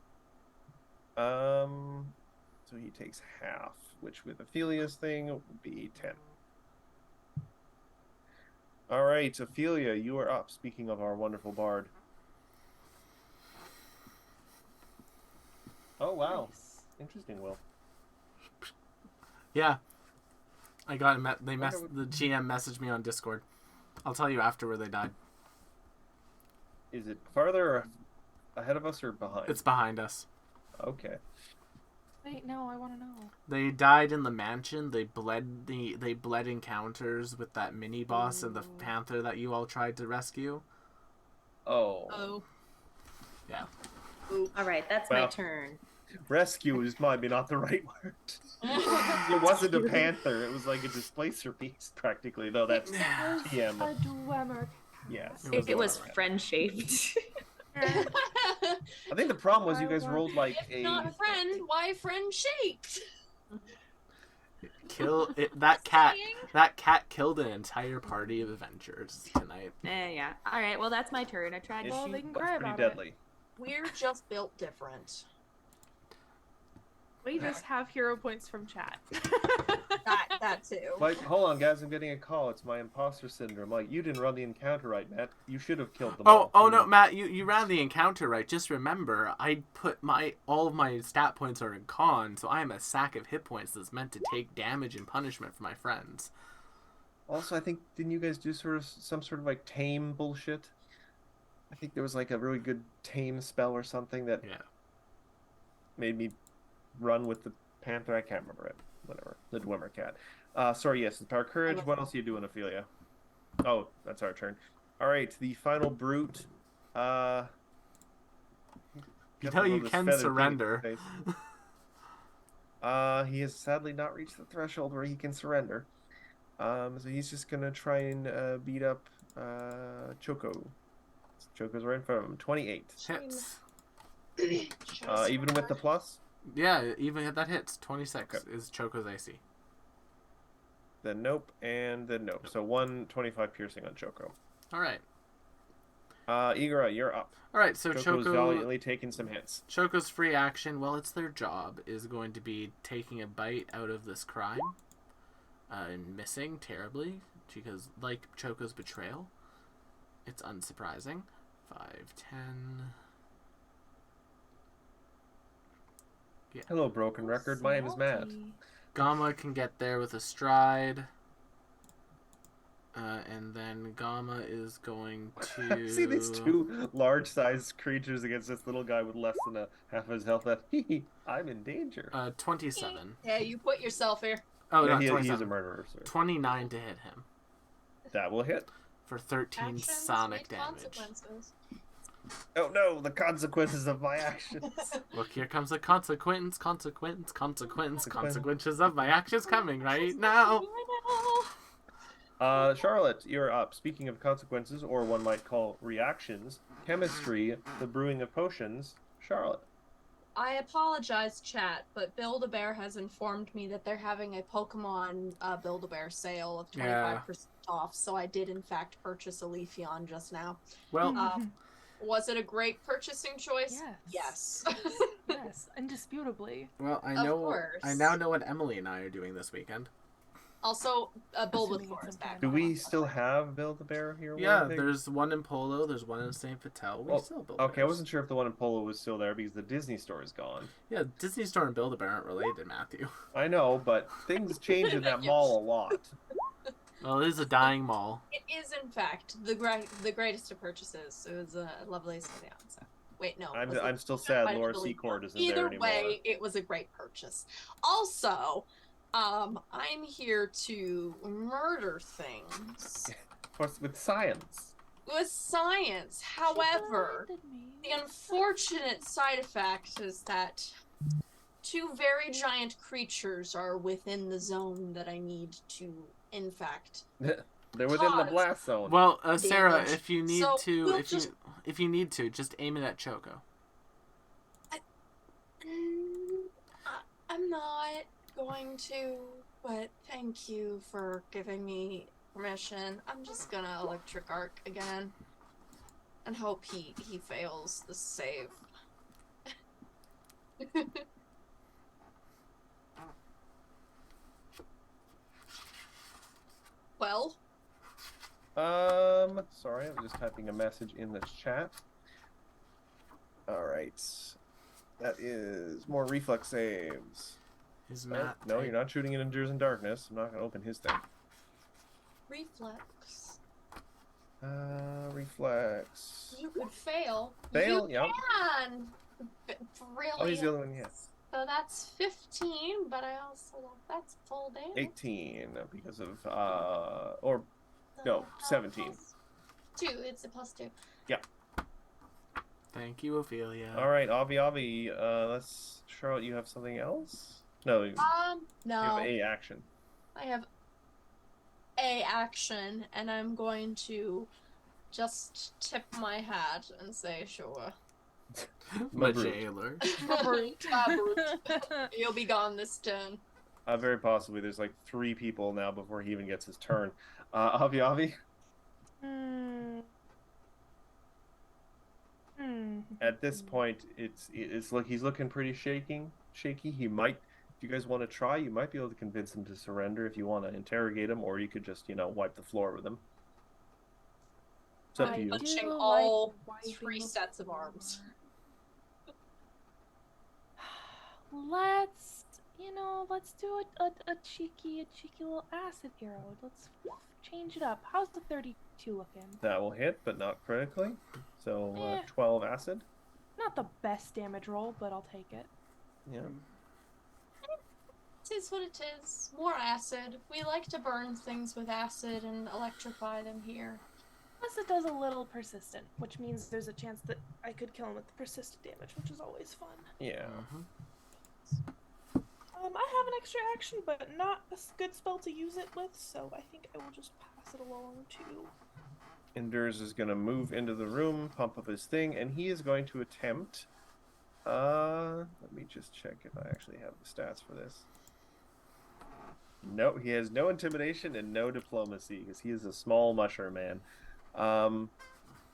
So he takes half, which with Ophelia's thing would be 10. All right, Ophelia, you are up. Speaking of our wonderful bard. Oh wow, Nice. interesting. Will. Yeah. I got the GM messaged me on Discord. I'll tell you after where they died. Is it farther or ahead of us or behind? It's behind us. Okay. Wait, no, I want to know. They died in the mansion. They bled encounters with that mini boss and the panther that you all tried to rescue. Oh. Oh. Yeah. All right, that's Well. my turn. Rescue is maybe not the right word. It wasn't a panther. It was like a displacer piece, practically. Though that's TM. A Dwemer. Yes. It was friend shaped. I think the problem was you guys rolled like If not friend, why friend shaped? Kill it. That cat. That cat killed an entire party of adventurers tonight. Yeah. All right, well, that's my turn. I tried Well, to they shoot. can That's cry pretty about it. deadly. We're just built different. We just have hero points from chat. That too. Like, hold on, guys. I'm getting a call. It's my imposter syndrome. Like, you didn't run the encounter right, Matt. You should have killed them all. Oh no, Matt, you ran the encounter right. Just remember, I put all of my stat points are in con, so I am a sack of hit points that's meant to take damage and punishment for my friends. Also, I think, didn't you guys do some sort of like tame bullshit? I think there was like a really good tame spell or something that made me run with the panther. I can't remember it. Whatever. The Dwemer cat. Sorry, yes, the power courage. What else are you doing, Ophelia? Oh, that's our turn. All right, the final brute. You know you can surrender. He has sadly not reached the threshold where he can surrender. So he's just gonna try and beat up Choco. Choco's right in front of him. 28. Hits. Even with the plus? Yeah, even that hits. 26 is Choco's AC. Then nope, and then nope. So 125 piercing on Choco. All right. Igora, you're up. All right, so Choco's valiantly taking some hits. Choco's free action, well, it's their job, is going to be taking a bite out of this crime. And missing terribly, because like Choco's betrayal, it's unsurprising. 5, 10... Yeah. Hello, Broken Record. My name is Matt. Gamma can get there with a stride. And then Gamma is going to... See these two large-sized creatures against this little guy with less than half his health left. I'm in danger. 27. Yeah, you put yourself here. Oh, yeah, no, he's 27. a murderer, sir. 29 to hit him. That will hit. For 13 Actions sonic with damage. consequences. Oh no, the consequences of my actions. Look, here comes the consequences of my actions coming right now. Charlotte, you're up. Speaking of consequences, or one might call reactions, chemistry, the brewing of potions, Charlotte. I apologize, chat, but Build-A-Bear has informed me that they're having a Pokemon Build-A-Bear sale of 25% off, so I did in fact purchase a Leafeon just now. Well, was it a great purchasing choice? Yes. Yes. Yes, indisputably. well, I now know what Emily and I are doing this weekend. Also, Bulbasaur is Assuming back. Do we still have Build-A-Bear here? Yeah, there's one in Polo, there's one in St. Patel. We still build Okay, I wasn't sure if the one in Polo was still there because the Disney store is gone. Yeah, Disney Store and Build-A-Bear aren't related, Matthew. I know, but things change in that mall a lot. Well, it is a dying mall. It is, in fact, the greatest of purchases. It was a lovely down. So. Wait, no. I'm still sad Laura Secord isn't there anymore. Either way, it was a great purchase. Also, I'm here to murder things. Of course, with science. With science. However, the unfortunate side effect is that two very giant creatures are within the zone that I need to, in fact. They're within the blast zone. Well, Sarah, if you need So, to, we'll if you need to, just aim it at Choco. I'm not going to, but thank you for giving me permission. I'm just gonna electric arc again and hope he fails the save. Well, sorry, I'm just typing a message in the chat. All right, that is more reflex saves. Is Matt? No, you're not shooting it Endures in Darkness. I'm not gonna open his thing. reflex. Reflex. You could fail. Fail, You yep. can. Really. Oh, he's the other one, yes. So that's 15, but I also that's full damage. 18 because of no, 17. +2. It's a +2. Thank you, Ophelia. All right, Avi. Let's Charlotte. You have something else? No. You No. have a action. I have a action, and I'm going to just tip my hat and say, sure. My Mabruk. jailer. You'll be gone this turn. Very possibly. There's like 3 people now before he even gets his turn. Avi. At this point, it's like he's looking pretty shaky. He might, if you guys want to try, you might be able to convince him to surrender if you want to interrogate him, or you could just, wipe the floor with him. It's up to you. Punching all 3 sets of arms. Let's do a cheeky little acid arrow. Let's change it up. How's the 32 looking? That will hit, but not critically. So 12 acid. Not the best damage roll, but I'll take it. Yeah. It is what it is. More acid. We like to burn things with acid and electrify them here. Plus it does a little persistent, which means there's a chance that I could kill him with the persistent damage, which is always fun. Yeah. I have an extra action, but not a good spell to use it with, so I think I will just pass it along to... Endures is going to move into the room, pump up his thing, and he is going to attempt... let me just check if I actually have the stats for this. No, he has no intimidation and no diplomacy, because he is a small mushroom man.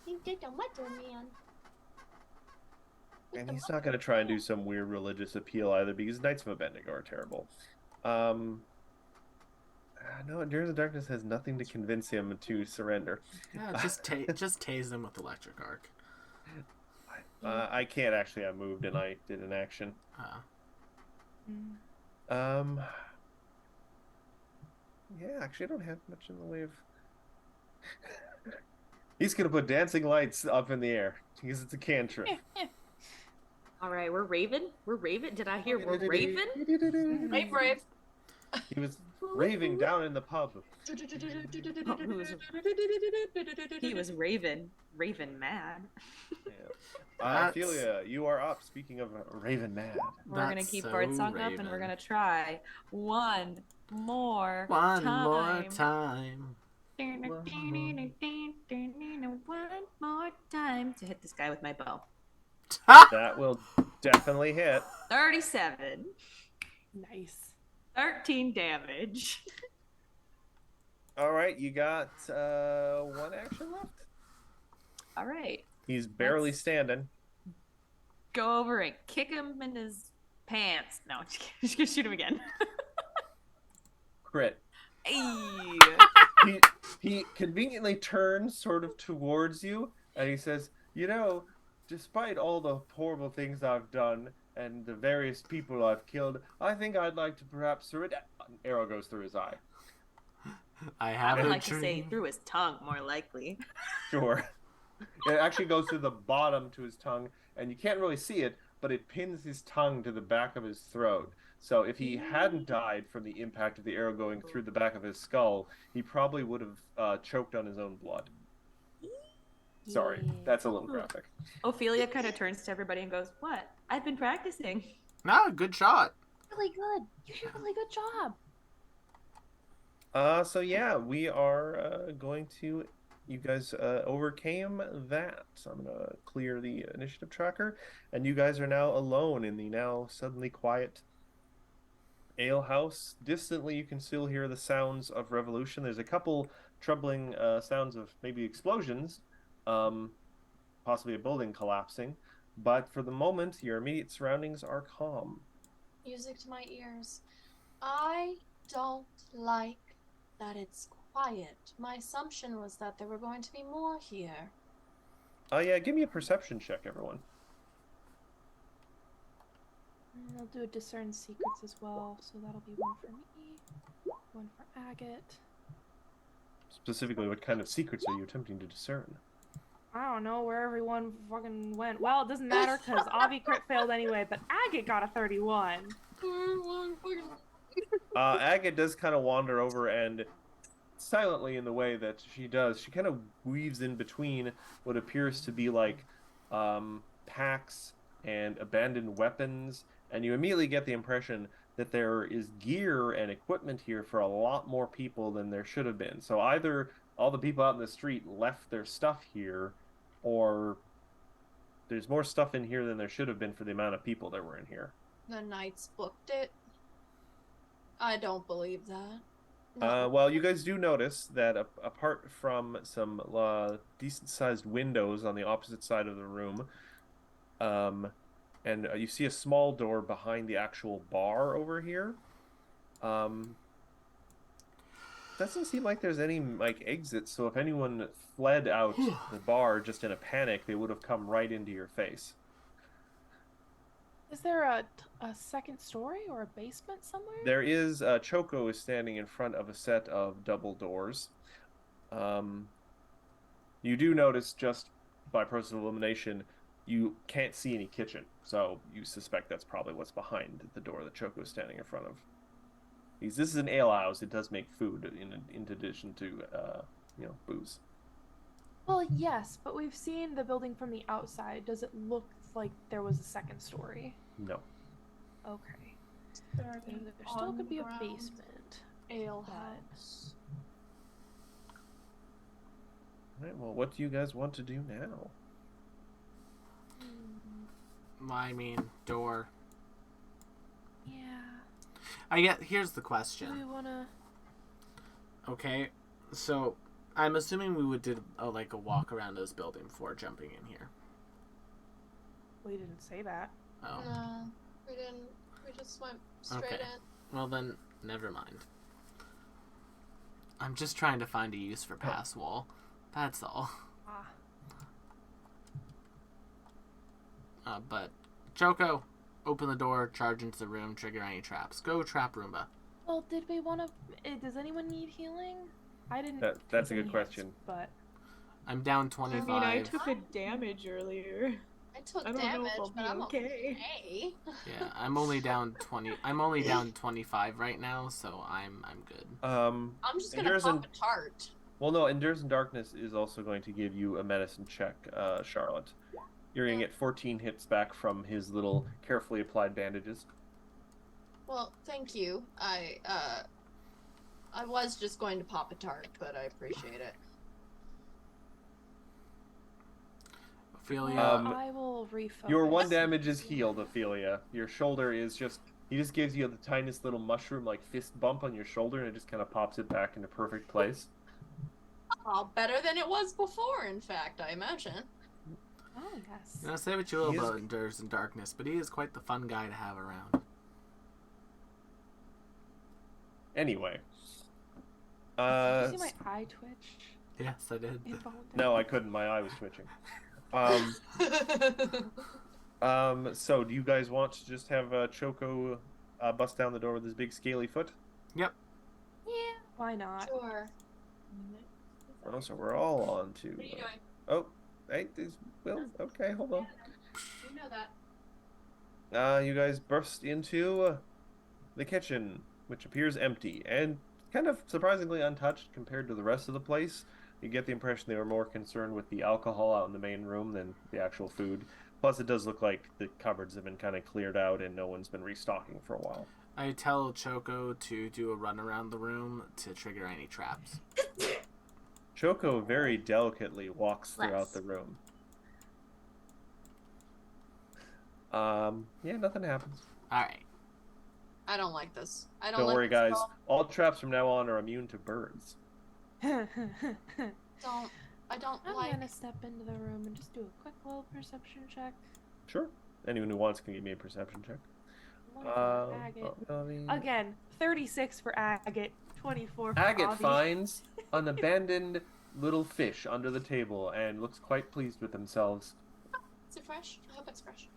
You did a mushroom man. And he's not going to try and do some weird religious appeal either, because Knights of Abednego are terrible. No, Endures in Darkness has nothing to convince him to surrender. Yeah, just tase him with electric arc. I can't actually. I moved and I did an action. Yeah, actually, I don't have much in the way of... He's going to put dancing lights up in the air, because it's a cantrip. All right, we're Raven. We're Raven. Did I hear we're Raven? Hey, Brave. He was raving down in the pub. He was Raven. Raven mad. Yeah. Ophelia, you are up. Speaking of Raven mad. We're going to keep Bart song up and we're going to try one more One time. more time. One more time to hit this guy with my bow. That will definitely hit. 37. Nice. 13 damage. All right, you got 1 action left. All right. He's barely standing. Go over and kick him in his pants. No, just gonna shoot him again. Crit. Hey. He conveniently turns sort of towards you, and he says, despite all the horrible things I've done and the various people I've killed, I think I'd like to perhaps surrender. An arrow goes through his eye. I would like to say through his tongue, more likely. Sure. It actually goes through the bottom to his tongue, and you can't really see it, but it pins his tongue to the back of his throat. So if he hadn't died from the impact of the arrow going through the back of his skull, he probably would have choked on his own blood. Sorry, that's a little graphic. Ophelia kind of turns to everybody and goes, "What? I've been practicing." No, good shot. Really good. You did a really good job. So yeah, we are going to you guys overcame that. So I'm gonna clear the initiative tracker, and you guys are now alone in the now suddenly quiet ale house. Distantly, you can still hear the sounds of revolution. There's a couple troubling sounds of maybe explosions, um, possibly a building collapsing. But for the moment, your immediate surroundings are calm. Music to my ears. I don't like that it's quiet. My assumption was that there were going to be more here. Yeah, give me a perception check, everyone. And I'll do a discern secrets as well, so that'll be one for me, one for Agate. Specifically, what kind of secrets are you attempting to discern? I don't know where everyone fucking went. Well, it doesn't matter because Avi crit failed anyway, but Agate got a 31. Agate does kind of wander over and silently in the way that she does, she kind of weaves in between what appears to be like packs and abandoned weapons, and you immediately get the impression that there is gear and equipment here for a lot more people than there should have been. So either all the people out in the street left their stuff here, or there's more stuff in here than there should have been for the amount of people that were in here. The Knights booked it. I don't believe that. No. Well, you guys do notice that apart from some decent-sized windows on the opposite side of the room, and you see a small door behind the actual bar over here. Doesn't seem like there's any like exits, so if anyone fled out the bar just in a panic, they would have come right into your face. Is there a second story or a basement somewhere? There is Choco is standing in front of a set of double doors. You do notice just by process of elimination, you can't see any kitchen, so you suspect that's probably what's behind the door that Choco is standing in front of. This is an ale house. It does make food in addition to booze. Well, yes, but we've seen the building from the outside. Does it look like there was a second story? No. Okay. There still could be a basement. Ale house. All right. Well, what do you guys want to do now? I mean, door. Yeah. Here's the Do question. we wanna? Okay, so I'm assuming we would do a walk around this building before jumping in here. We didn't say that. Oh. No, we didn't. We just went straight Okay. in. Well then, never mind. I'm just trying to find a use for pass wall. That's all. But Choco, open the door, charge into the room, trigger any traps. Go trap Roomba. Well, did we want to? Does anyone need healing? I didn't. That's take a good any question. hits, but I'm down 25. I mean, I took a damage earlier. I took I don't know damage, if I'll but be I'm okay. okay. Yeah, I'm only down 20. I'm only down 25 right now, so I'm good. I'm just gonna Endures pop and- a tart. Well, no, Endures in Darkness is also going to give you a medicine check, Charlotte. You're going to get 14 hits back from his little carefully applied bandages. Well, thank you. I was just going to pop a tart, but I appreciate it. Ophelia, I will refocus. Your one damage is healed, Ophelia. Your shoulder is just... He just gives you the tiniest little mushroom, fist bump on your shoulder, and it just kind of pops it back into perfect place. Better than it was before, in fact, I imagine. Oh yes. now say what you will He is- about Endures in Darkness, but he is quite the fun guy to have around. Anyway. Did you see my eye twitch? Yes, I did. Involuntarily. No, I couldn't. My eye was twitching. So do you guys want to just have Choco bust down the door with his big scaly foot? Yep. Yeah. Why not? Sure. Oh, so we're all on to... What are you doing? Oh, hey, okay, hold on. You know that. You guys burst into the kitchen, which appears empty and kind of surprisingly untouched compared to the rest of the place. You get the impression they were more concerned with the alcohol out in the main room than the actual food. Plus, it does look like the cupboards have been kind of cleared out and no one's been restocking for a while. I tell Choco to do a run around the room to trigger any traps. Choco very delicately walks throughout Bless. the room. Yeah, nothing happens. All right. I don't like this. I don't Don't like worry, this at guys. all. All traps from now on are immune to birds. I don't I'm like. gonna step into the room and just do a quick little perception check. Sure. Anyone who wants can give me a perception check. One for Agate. Avi. Again, 36 for Agate, 24 for Agate Avi. finds an abandoned little fish under the table and looks quite pleased with themselves. Is it fresh? I hope it's fresh.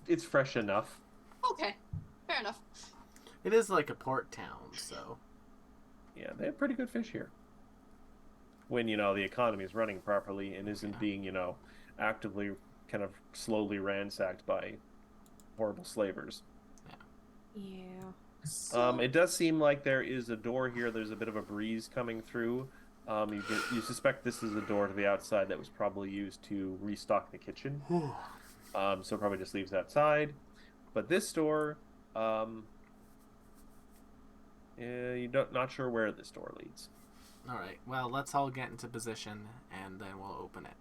It's fresh enough. Okay, fair enough. It is like a port town, so. Yeah, they have pretty good fish here. When, the economy is running properly and isn't being, actively kind of slowly ransacked by horrible slavers. Yeah. So, It does seem like there is a door here. There's a bit of a breeze coming through. You suspect this is a door to the outside that was probably used to restock the kitchen. So probably just leaves outside. But this door, not sure where this door leads. All right. Well, let's all get into position, and then we'll open it.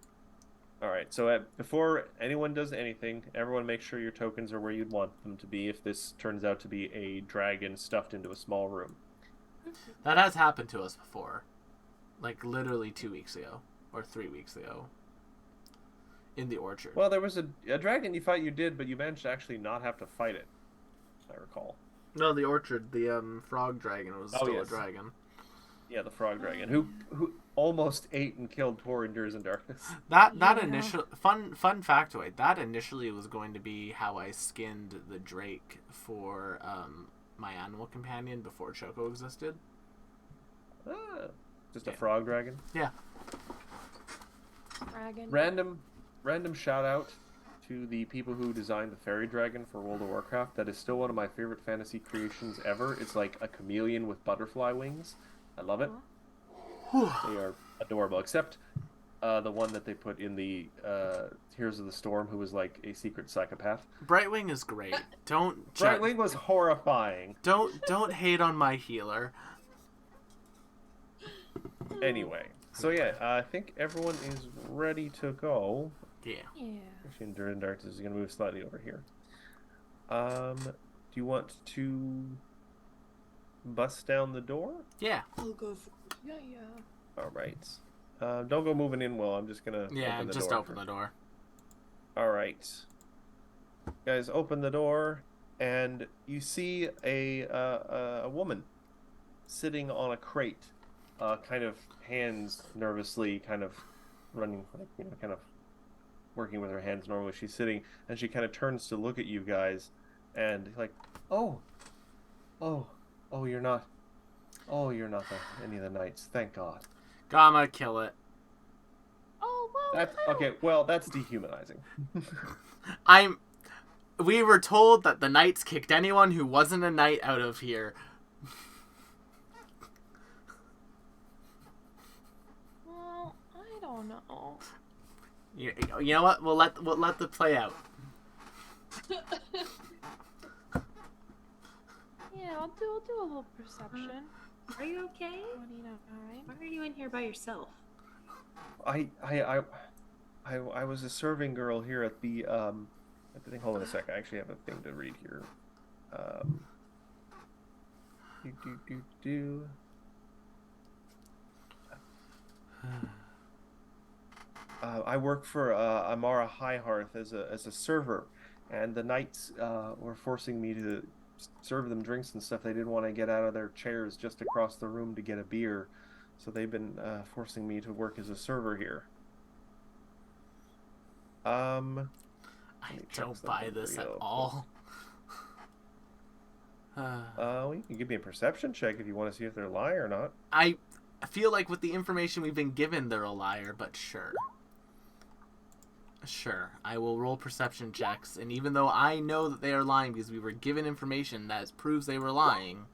All right. So before anyone does anything, everyone make sure your tokens are where you'd want them to be if this turns out to be a dragon stuffed into a small room. That has happened to us before. Like, literally 2 weeks ago. Or 3 weeks ago. In the orchard. Well, there was a dragon you did, but you managed to actually not have to fight it, I recall. No, the orchard. The frog dragon was still yes. a dragon. Yeah, the frog dragon, who almost ate and killed poor Endures in Darkness. That Yeah. initial fun factoid. That initially was going to be how I skinned the drake for my animal companion before Choco existed. Just a frog dragon. Yeah. Dragon. Random shout out to the people who designed the fairy dragon for World of Warcraft. That is still one of my favorite fantasy creations ever. It's like a chameleon with butterfly wings. I love it. They are adorable, except the one that they put in the Heroes of the Storm, who was like a secret psychopath. Brightwing is great. Don't Brightwing was horrifying. don't hate on my healer. Anyway, so yeah, I think everyone is ready to go. Yeah. Yeah. Actually, Endure in Darkness is going to move slightly over here. Do you want to bust down the door? Yeah. I'll go for Yeah. All right. Don't go moving in, Will. I'm just going to Yeah. open the Just door open the door. All right. Guys, open the door, and you see a woman sitting on a crate, kind of hands nervously, kind of running, kind of working with her hands normally. She's sitting, and she kind of turns to look at you guys, and like, oh, you're not any of the knights. Thank God. Gamma, kill it. Oh, well. That's okay. Well, that's dehumanizing. We were told that the knights kicked anyone who wasn't a knight out of here. Well, I don't know. You know what? We'll let the play out. Yeah, I'll do a little perception. Are you okay? 29. Why are you in here by yourself? I was a serving girl here at the thing. Hold on a sec. I actually have a thing to read here. I work for Amara Highhearth as a server, and the knights were forcing me to serve them drinks and stuff. They didn't want to get out of their chairs just across the room to get a beer, so they've been forcing me to work as a server here. I don't buy this at all. Well, you can give me a perception check if you want to see if they're lying or not. I feel like with the information we've been given, they're a liar, but sure. Sure, I will roll perception checks, and even though I know that they are lying because we were given information that proves they were lying,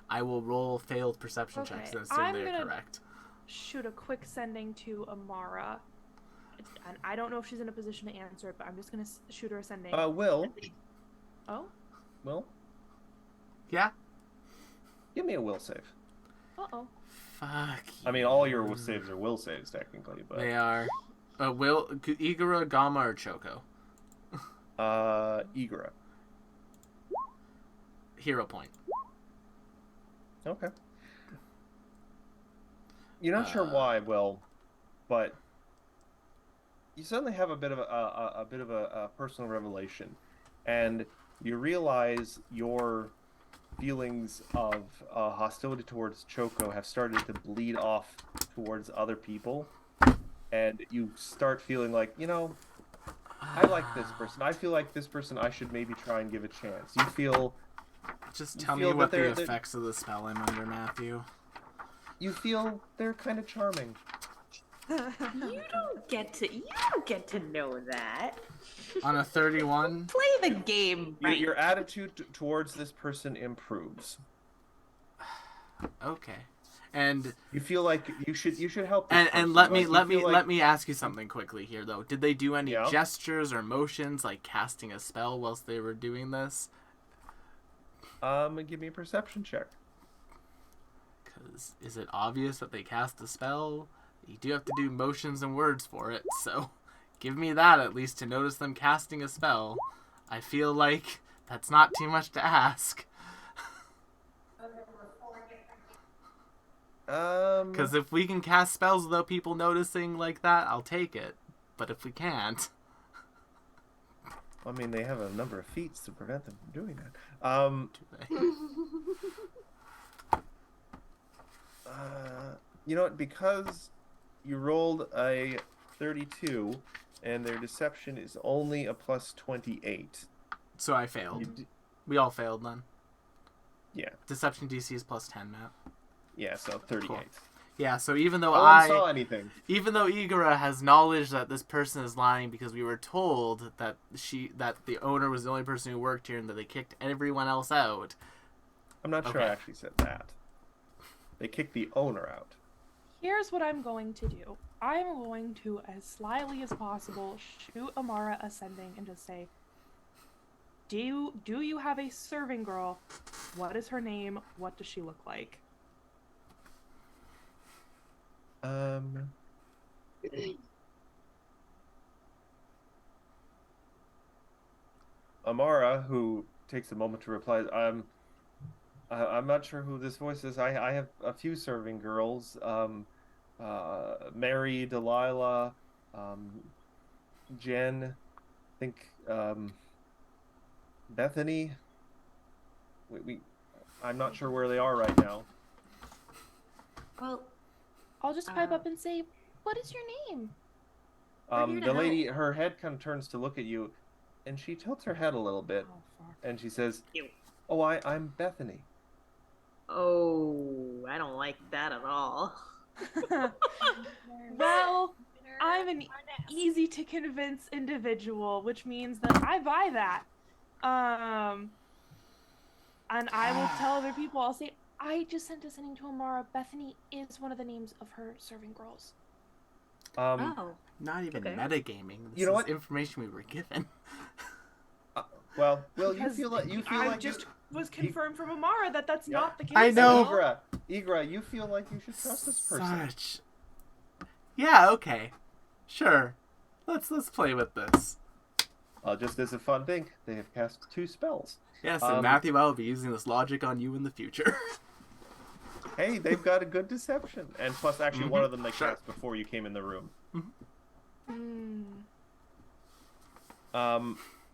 I will roll failed perception Okay, checks and assume I'm they're gonna- correct. Shoot a quick sending to Amara. And I don't know if she's in a position to answer it, but I'm just gonna shoot her a sending. Will, Oh? Yeah? give me a will save. Uh-oh. Fuck. I mean, all your saves are will saves technically, but They are. Will Igora, Gamma, or Choco? Igora. Hero point. Okay. You're not sure why, Will, but you suddenly have a bit of a personal revelation, and you realize your feelings of hostility towards Choco have started to bleed off towards other people, and you start feeling like, I like this person. I feel like this person I should maybe try and give a chance. You feel... Just you tell me feel what that the they're- effects of the spell I'm under, Matthew. You feel they're kind of charming. You don't get to know that. On a 31? Play the game right. Your attitude towards this person improves. Okay. And You feel like you should help this person. and let Like, me you feel like- let me ask you something quickly here though. Did they do any Yeah. gestures or motions like casting a spell whilst they were doing this? Give me a perception check. Cuz is it obvious that they cast a spell? You do have to do motions and words for it. So give me that at least to notice them casting a spell. I feel like that's not too much to ask. Because if we can cast spells without people noticing like that, I'll take it. But if we can't... I mean, they have a number of feats to prevent them from doing that. do they? You know what? Because you rolled a 32, and their deception is only a plus 28. So I failed. You d- We all failed then. Yeah. Deception DC is plus 10, Matt. Yeah, so 38. Cool. Yeah, so even though No one saw anything. even though Igora has knowledge that this person is lying because we were told that the owner was the only person who worked here and that they kicked everyone else out. I'm not sure I Okay. actually said that. They kicked the owner out. Here's what I'm going to do. I'm going to, as slyly as possible, shoot Amara ascending and just say, Do you have a serving girl? What is her name? What does she look like? Amara, who takes a moment to reply, I'm not sure who this voice is. I have a few serving girls. Mary, Delilah, Jen, I think, Bethany. I'm not sure where they are right now. Well, I'll just pipe up and say, What is your name? We're here to The lady, her head kind of turns to look at you, and she tilts her head a little bit, Oh, fuck. and she says, Ew. "Oh, I'm Bethany." oh, I don't like that at all. Well, I'm an easy to convince individual, which means that I buy that. And I will tell other people, I'll say, I just sent a sending to Amara. Bethany is one of the names of her serving girls. Oh, Not even Okay. metagaming. This You know is what? information we were given. Well, you Because feel like I just was confirmed from Amara that that's Yeah. not the case. I at know. all. Igra, you feel like you should trust this person. Such. Yeah. Okay. Sure. Let's play with this. Just as a fun thing, they have cast 2 spells. Yes, and Um, Matthew, I will be using this logic on you in the future. Hey, they've got a good deception, and plus, actually, one of them they Sure. cast before you came in the room. Hmm.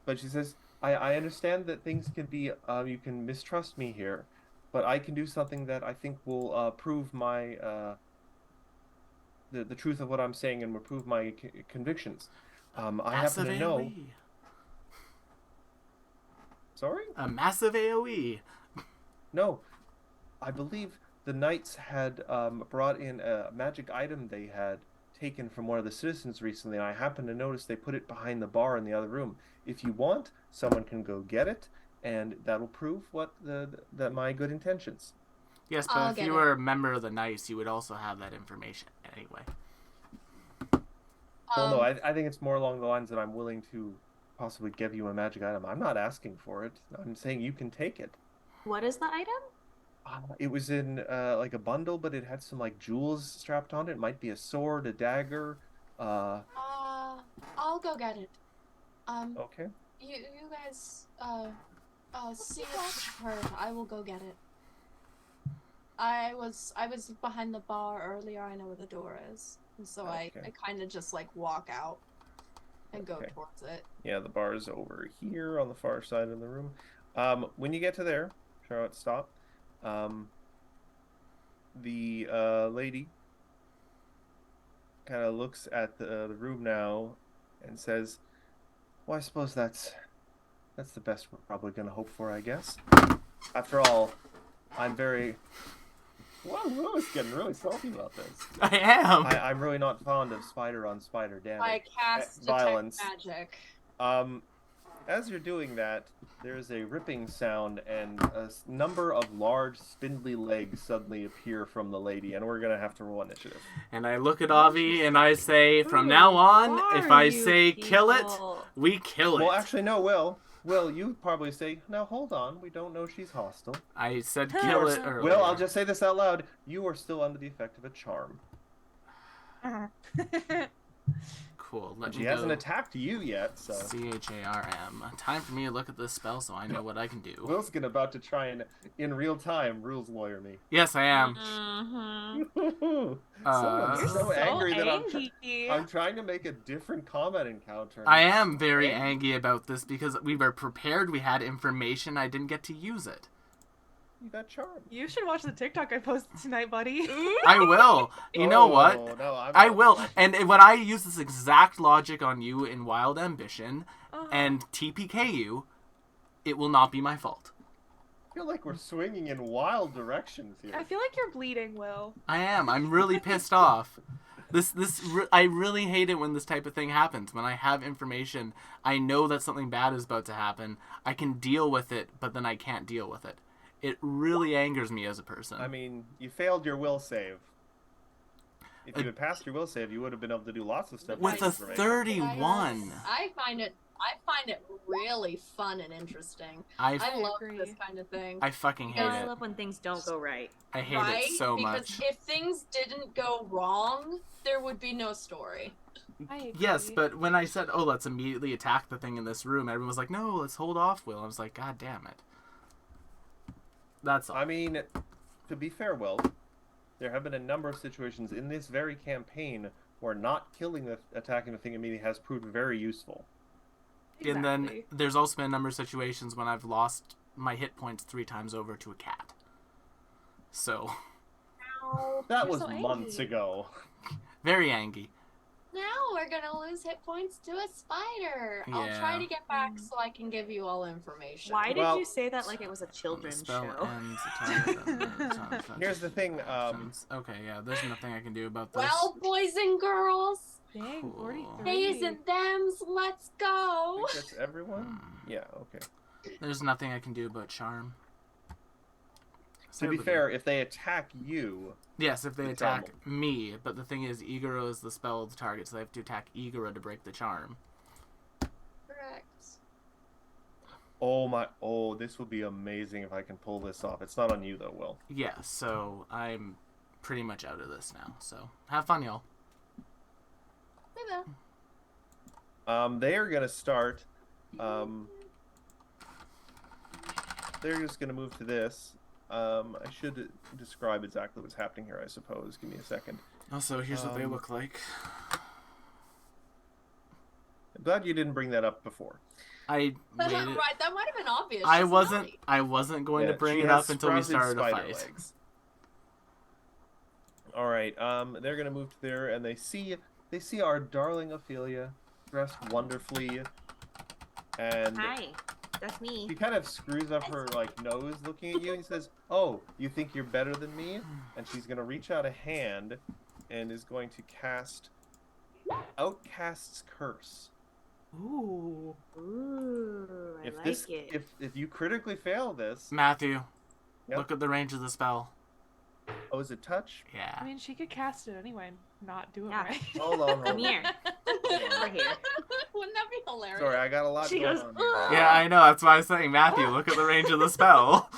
But she says, I understand that things can be, you can mistrust me here, but I can do something that I think will prove my, the truth of what I'm saying and will prove my convictions. I happen Massive to know. AoE. Sorry? A massive AoE. No, I believe the knights had brought in a magic item they had taken from one of the citizens recently, and I happened to notice they put it behind the bar in the other room. If you want, someone can go get it, and that'll prove what that my good intentions. Yes, but I'll if get you it. were a member of the Knights, you would also have that information anyway. Well, no, I think it's more along the lines that I'm willing to possibly give you a magic item. I'm not asking for it. I'm saying you can take it. what is the item? It was in like a bundle, but it had some like jewels strapped on it. It might be a sword, a dagger. I'll go get it. Okay. You guys see her. I will go get it. I was behind the bar earlier. I know where the door is, and so I kind of just like walk out and go towards it. Yeah, the bar is over here on the far side of the room. When you get to there, Charlotte, stop. The lady kind of looks at the room now and says, "Well, I suppose that's the best we're probably going to hope for, I guess. After all, I'm very." Whoa, Will's getting really salty about this. I am. I'm really not fond of spider on spider damage. I cast violence. detect magic. As you're doing that, there's a ripping sound and a number of large, spindly legs suddenly appear from the lady, and we're gonna have to roll initiative. And I look at Avi and I say, from now on, if I say kill it, we kill it. Well, actually, no, Will, you probably say, now hold on, we don't know she's hostile. I said kill it earlier. Will, I'll just say this out loud. You are still under the effect of a charm. Cool. She hasn't attacked you yet, so. CHARM. Time for me to look at this spell so I know what I can do. Will's about to try and, in real time, rules lawyer me. Yes, I am. Someone's so angry that angry. I'm trying to make a different combat encounter. I am very angry about this because we were prepared, we had information, I didn't get to use it. You got charmed. You should watch the TikTok I posted tonight, buddy. I will. You know what? No, I will. And when I use this exact logic on you in Wild Ambition and TPK you, it will not be my fault. I feel like we're swinging in wild directions here. I feel like you're bleeding, Will. I am. I'm really pissed off. I really hate it when this type of thing happens. When I have information, I know that something bad is about to happen. I can deal with it, but then I can't deal with it. It really angers me as a person. I mean, you failed your will save. If you had passed your will save, you would have been able to do lots of stuff. With a 31. I find it really fun and interesting. I love this kind of thing. I fucking hate it. I love when things don't go right. I hate it so much. Because if things didn't go wrong, there would be no story. I agree. Yes, but when I said, "Oh, let's immediately attack the thing in this room," everyone was like, "No, let's hold off, Will." I was like, "God damn it." That's all. I mean, to be fair, Will, there have been a number of situations in this very campaign where not attacking the thing immediately has proved very useful. Exactly. And then there's also been a number of situations when I've lost my hit points 3 times over to a cat. So. That You're was so months angry. ago. Very angry. Now we're gonna lose hit points to a spider. Yeah. I'll try to get back so I can give you all information. Why did you say that like it was a children's Spell show? ends, Here's the thing, okay, yeah, there's nothing I can do about this. Well, boys and girls, Dang, Cool. 43. theys and thems, let's I go. think that's everyone? Yeah, okay. There's nothing I can do about charm. To be fair, if they attack you... Yes, if they the attack charm me, but the thing is, Igoro is the spelled target, so they have to attack Igoro to break the charm. Correct. Oh, this will be amazing if I can pull this off. It's not on you, though, Will. Yeah, so I'm pretty much out of this now, so have fun, y'all. We will. They are going to start... they're just going to move to this. I should describe exactly what's happening here, I suppose. Give me a second. Also, here's what they look like. I'm glad you didn't bring that up before. I waited. Right, that might have been obvious. I She's wasn't. naughty. I wasn't going to bring she it has up until we sprouted started a spider fight. legs. All right. They're gonna move to there, and they see our darling Ophelia dressed wonderfully, and Hi, that's me. she kind of screws up her nose, looking at you, and says, "Oh, you think you're better than me?" And she's gonna reach out a hand, and is going to cast Outcast's Curse. Ooh. Ooh, I like it. If you critically fail this, Matthew, Yep. look at the range of the spell. oh, is it touch? Yeah. I mean, she could cast it anyway and not do it Yeah. right. Hold on. Come here. Over here. Wouldn't that be hilarious? Sorry, I got a lot She going goes, on here. Yeah, I know. That's why I was saying, Matthew, look at the range of the spell.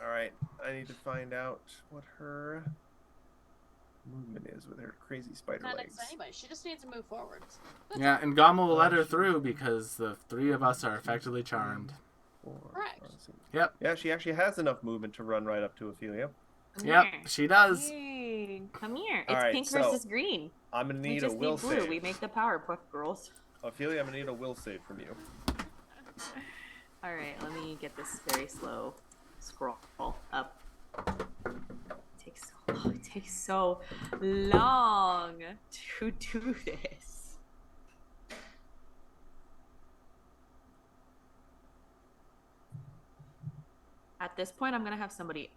All right, I need to find out what her movement is with her crazy spider Not legs. next to anybody. She just needs to move forward. Yeah, and Gama will let her through because the three of us are effectively charmed. 4, Correct. 5, 6. Yep. Yeah, she actually has enough movement to run right up to Ophelia. Come Yep, here. she does. Dang. Come here. All It's right, pink so- versus green. I'm gonna We need a just will need blue. save. We make the Powerpuff Girls. Ophelia, I'm gonna need a will save from you. All right, let me get this very slow scroll up. It takes so long to do this. At this point, I'm gonna have somebody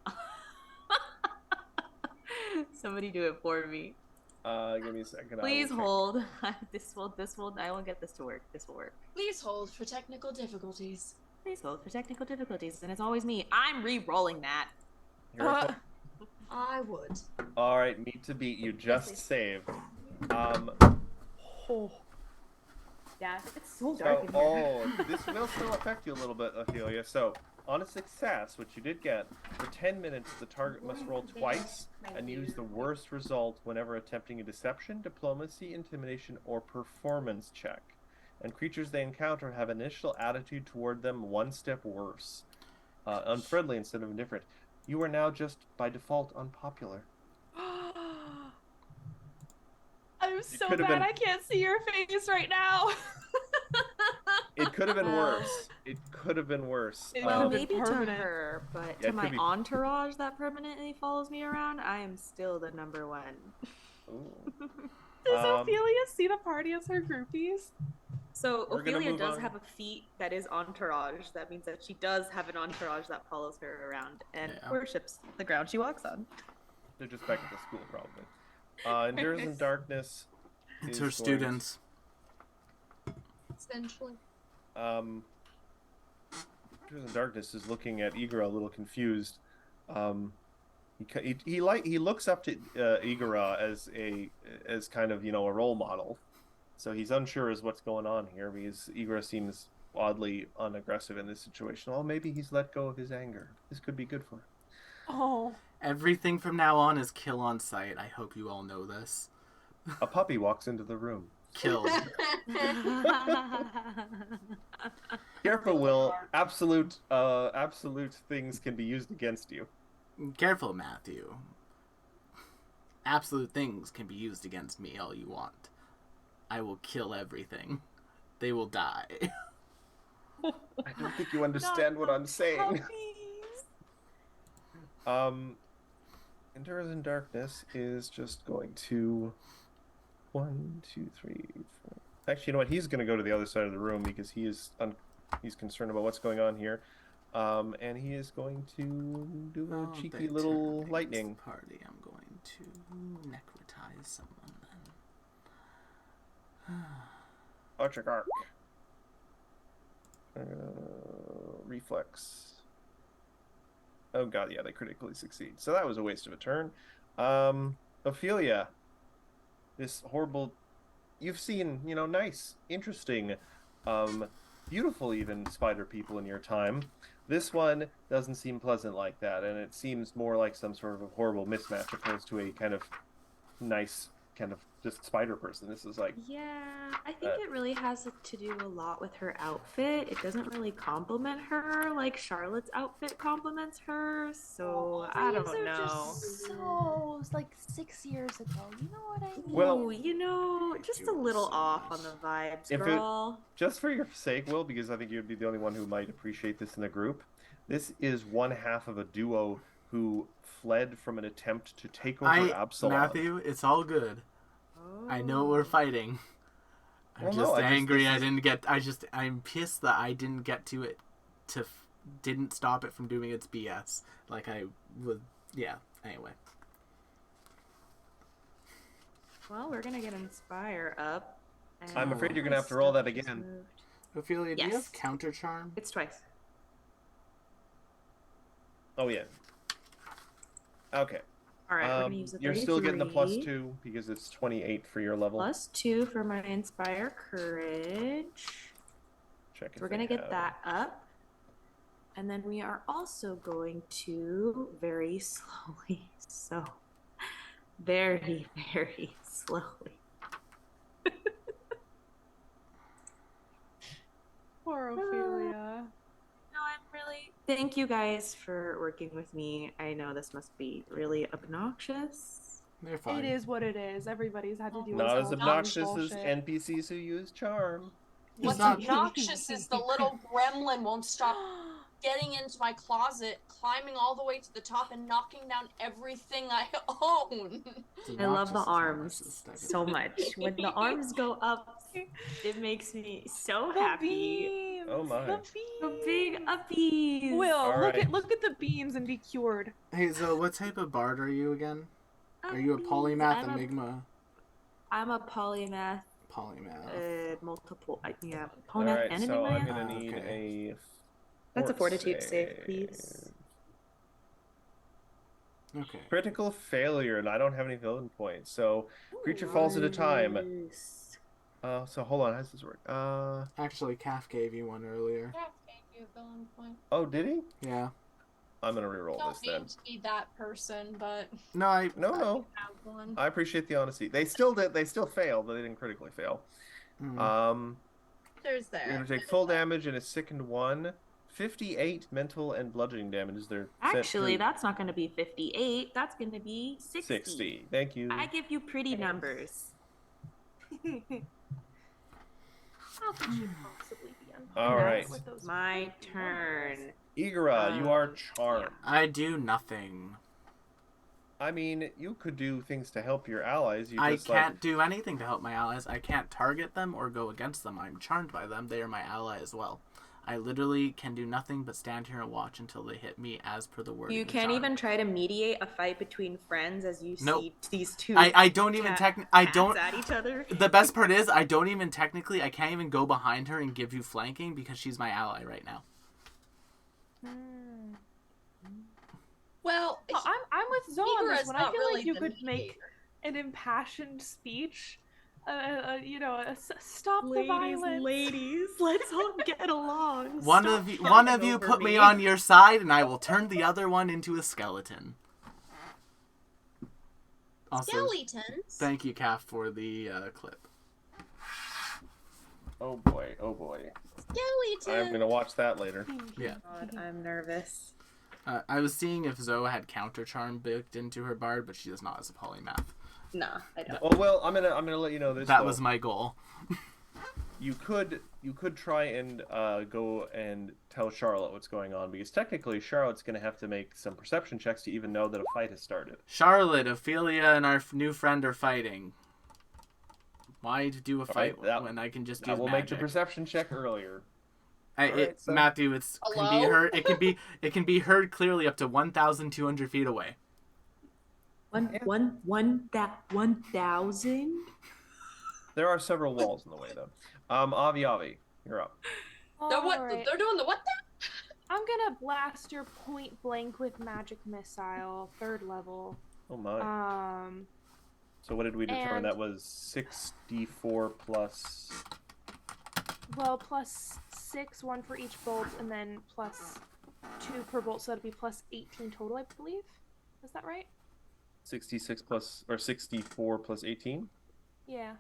do it for me. Give me a second. Please I will hold. I will get this to work. This will work. Please hold for technical difficulties. Please hold for technical difficulties, and it's always me. I'm re-rolling that. check. Here's what- I would. All right, meet to beat. You just saved. Oh. Yeah, it's so So, dark in here. this will still affect you a little bit, Ophelia. So, on a success, which you did get, for 10 minutes, the target must roll twice and use the worst result whenever attempting a deception, diplomacy, intimidation, or performance check. And creatures they encounter have an initial attitude toward them one step worse. Unfriendly instead of indifferent. You are now just, by default, unpopular. I'm so could've mad been- I can't see your face right now. It could have been worse. It could have been worse. It Well, could've been maybe to permanent. her, but Yeah, to it could my be- entourage that permanently follows me around, I am still the number one. Ooh. Does Um, Ophelia see the party as her groupies? So We're gonna Ophelia move does on. have a feat that is entourage. That means that she does have an entourage that follows her around and Yeah. worships the ground she walks on. They're just back at the school, probably. Endures in Darkness. It's is her going students. Essentially. Endures in Darkness is looking at Igora a little confused. He looks up to Igora as kind of, a role model. So he's unsure as what's going on here because Igora seems oddly unaggressive in this situation. Well, maybe he's let go of his anger. This could be good for him. Oh. Everything from now on is kill on sight. I hope you all know this. A puppy walks into the room. Killed. Careful, Will. Absolute things can be used against you. Careful, Matthew. Absolute things can be used against me all you want. I will kill everything. They will die. I don't think you understand what I'm saying. Endures in Darkness is just going to 1, 2, 3, 4. Actually, you know what? He's going to go to the other side of the room because he's concerned about what's going on here. And he is going to do a Oh, cheeky they little terminate lightning. this party. I'm going to necrotize someone then. Electric arc. Reflex. Oh god, yeah, they critically succeed. So that was a waste of a turn. Ophelia. This horrible... You've seen, nice, interesting, beautiful even spider people in your time. This one doesn't seem pleasant like that, and it seems more like some sort of a horrible mismatch opposed to a kind of nice, kind of just spider person. This is like... Yeah, I think it really has to do a lot with her outfit. It doesn't really compliment her like Charlotte's outfit compliments her, so I These don't are know. just so, like 6 years ago. You know what I mean? Well- Ooh, just a little off on the vibes, If it- girl. Just for your sake, Will, because I think you'd be the only one who might appreciate this in the group, this is one half of a duo who fled from an attempt to take over Absalom. Matthew, it's all good. I know we're fighting. I'm Well, no, just I just- angry. this I is- didn't get. I'm pissed that I didn't get to it. Didn't stop it from doing its BS. Like I would. Yeah. Anyway. Well, we're gonna get Inspire up. and I'm afraid you're gonna have to my roll that stuff just again. moved. Ophelia, do you Yes. have counter charm? It's twice. Oh, yeah. Okay. All right, we're gonna use the 33. You're still getting the +2 because it's 28 for your level. +2 for my Inspire Courage. Check if We're they gonna get have- that up. And then we are also going to very slowly, so very, very slowly. Poor Ophelia. No, I'm really. Thank you guys for working with me. I know this must be really obnoxious. They're fine. It is what it is. Everybody's had to deal Not with as all obnoxious as bullshit. NPCs who use charm. What's not- obnoxious is the little gremlin won't stop getting into my closet, climbing all the way to the top, and knocking down everything I own. It's I love the obnoxious, arms it's obnoxious. so much. When the arms go up, it makes me so The happy. beams. Oh my. The The beams. big uppies. Will, All look right. at the beams and be cured. Hey, so what type of bard are you again? Are you a Uppies. polymath, enigma? I'm a polymath. Polymath. Multiple. Yeah, All polymath right, and so I'm enigma. gonna need okay. a. That's a fort fortitude save, please. Okay. Critical failure, and I don't have any villain points. So creature falls at a time. Nice. So hold on, how does this work? Actually, Calf gave you one earlier. Jeff gave you a villain point. Oh, did he? Yeah. I'm gonna reroll Don't this then. mean to be that person, but No, I. No. have one. I appreciate the honesty. They still did. They still failed, but they didn't critically fail. Mm. There's You're there. gonna take full damage and a sickened 1. 58 mental and bludgeoning damage is their Actually, that's not going to be 58. That's going to be 60. 60. Thank you. I give you pretty numbers. How could you possibly be unpopular All right. with those My freaking turn. numbers? Igara, you are charmed. I do nothing. I mean, you could do things to help your allies. You I just can't do anything to help my allies. I can't target them or go against them. I'm charmed by them. They are my ally as well. I literally can do nothing but stand here and watch until they hit me as per the word. You can't even try to mediate a fight between friends as you Nope. see these two. I don't even I don't. at each other. The best part is I don't even technically. I can't even go behind her and give you flanking because she's my ally right now. Hmm. Well, I'm with Zoe on this Igara's one. I not feel really like you the could make mediator. an impassioned speech. Stop the violence. Ladies, let's all get along. One Stop of you fighting over put me on your side, and I will turn the other one into a skeleton. Also, Skeletons. thank you, Calf, for the clip. Oh boy, oh boy. Skeletons. I'm gonna watch that later. Yeah. God, I'm nervous. I was seeing if Zoe had counter charm baked into her bard, but she does not as a polymath. Nah, I don't. Oh well, I'm gonna let you know this. That though. was my goal. You could try and go and tell Charlotte what's going on, because technically Charlotte's gonna have to make some perception checks to even know that a fight has started. Charlotte, Ophelia, and our new friend are fighting. Why do a fight that- when I can just I use will magic? make the perception check earlier. It, so- Matthew, it's can be Hello? heard. It can be heard clearly up to 1,200 feet away. 1,000? There are several walls in the way though. Avi, you're up. Alright. They're doing the what now? I'm gonna blast your point blank with magic missile, 3rd level. Oh my. So what did we determine? and- That was 6d4 plus. Well, plus 6, 1 for each bolt, and then plus 2 per bolt, so that'd be plus 18 total, I believe. Is that right? 66 plus, or 64 plus 18? Yeah.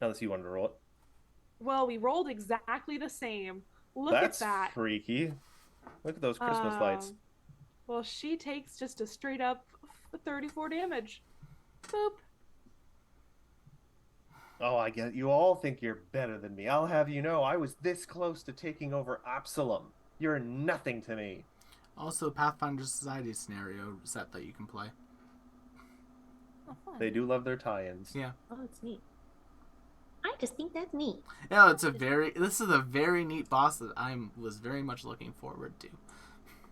Unless you wanted to roll it. Well, we rolled exactly the same. Look That's at that. freaky. Look at those Christmas lights. Well, she takes just a straight up 34 damage. Boop. Oh, I get it. You all think you're better than me. I'll have you know, I was this close to taking over Absalom. You're nothing to me. Also, Pathfinder Society scenario set that you can play. Oh, fun. They do love their tie-ins. Yeah. Oh, it's neat. I just think that's neat. Yeah, this is a very neat boss that I was very much looking forward to.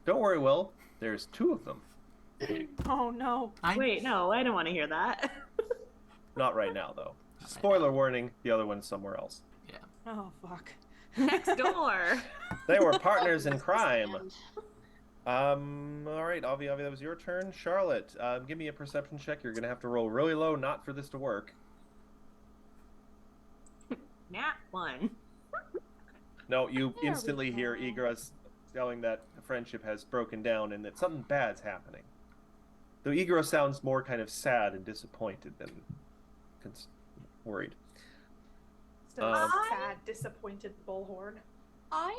Don't worry, Will. There's 2 of them. Oh no. Wait, no, I don't want to hear that. Not right now, though. Spoiler warning, the other one's somewhere else. Oh fuck. Next door. They were partners in crime. Alright, Avi, that was your turn. Charlotte, give me a perception check. You're gonna have to roll really low, not for this to work. Nat 1. No, you There we instantly hear go. Igros yelling that the friendship has broken down and that something bad's happening. Though Igros sounds more kind of sad and disappointed than worried. Still Um, sad, disappointed bullhorn. I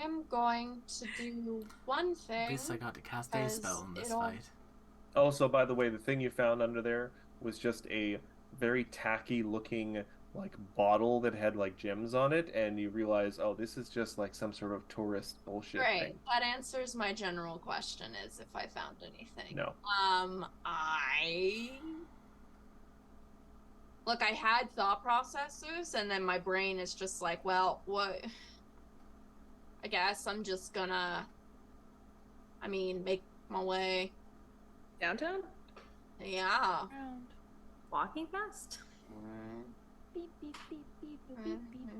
am going to do one At thing. least I got to cast a spell in this it'll- fight. Also, by the way, the thing you found under there was just a very tacky looking like bottle that had like gems on it, and you realize, oh, this is just like some sort of tourist bullshit Great. thing. That answers my general question: is if I found anything. No. Look, I had thought processes, and then my brain is just like, well, what? I guess I'm just gonna, make my way. Downtown? Yeah. Around. Walking fast? Beep, beep, beep, beep, beep, beep, beep.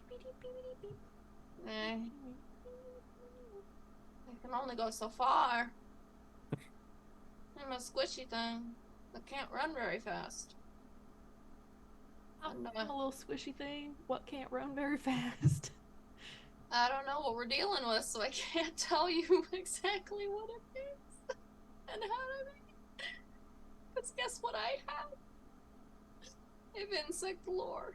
Beep, beep, beep, beep, beep. Eh, I can only go so far. I'm a squishy thing that can't run very fast. I'm a little squishy thing. What can't run very fast? I don't know what we're dealing with, so I can't tell you exactly what it is and how to make it. Because guess what I have? I have insect lore.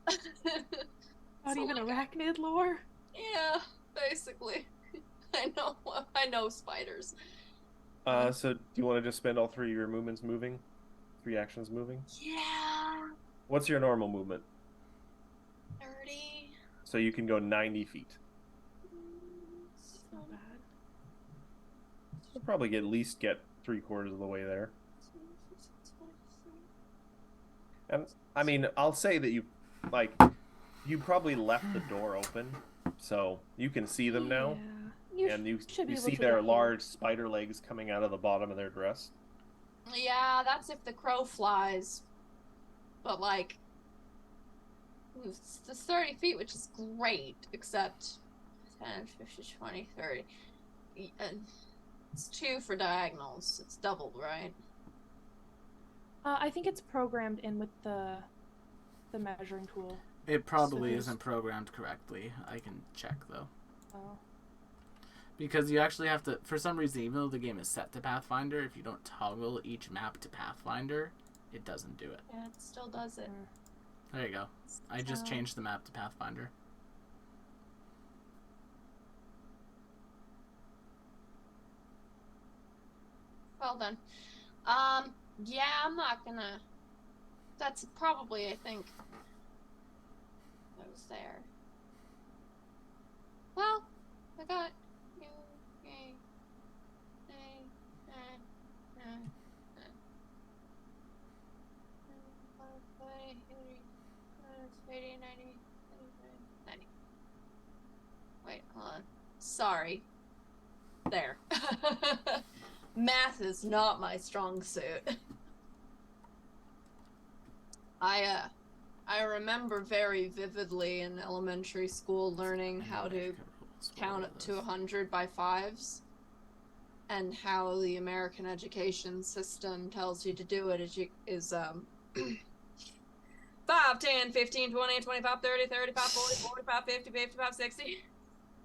Not So, even like, arachnid lore? yeah, basically. I know spiders. So do you want to just spend all 3 of your movements moving? 3 actions moving? Yeah. What's your normal movement? 30. So you can go 90 feet. Not bad. You'll probably at least get 3/4 of the way there. And I mean, I'll say that you probably left the door open, so you can see them now, Yeah. and you should be able see to their get large spider legs coming out of the bottom of their dress. Yeah, that's if the crow flies. But like, it's 30 feet, which is great, except 10, 15, 20, 30. It's 2 for diagonals. It's doubled, right? I think it's programmed in with the measuring tool. It probably So- isn't programmed correctly. I can check though. Oh. Because you actually have to, for some reason, even though the game is set to Pathfinder, if you don't toggle each map to Pathfinder, it doesn't do it. Yeah, it still does it. There you go. I just So- changed the map to Pathfinder. Well done. Yeah, I'm not gonna. That's probably, I think, goes there. Well, I got you. Wait, hold on. Sorry. There. Math is not my strong suit. I remember very vividly in elementary school learning how to count up to 100 by fives, and how the American education system tells you to do it is 5, 10, 15, 20, 25, 30, 35, 40, 45, 50, 55, 60.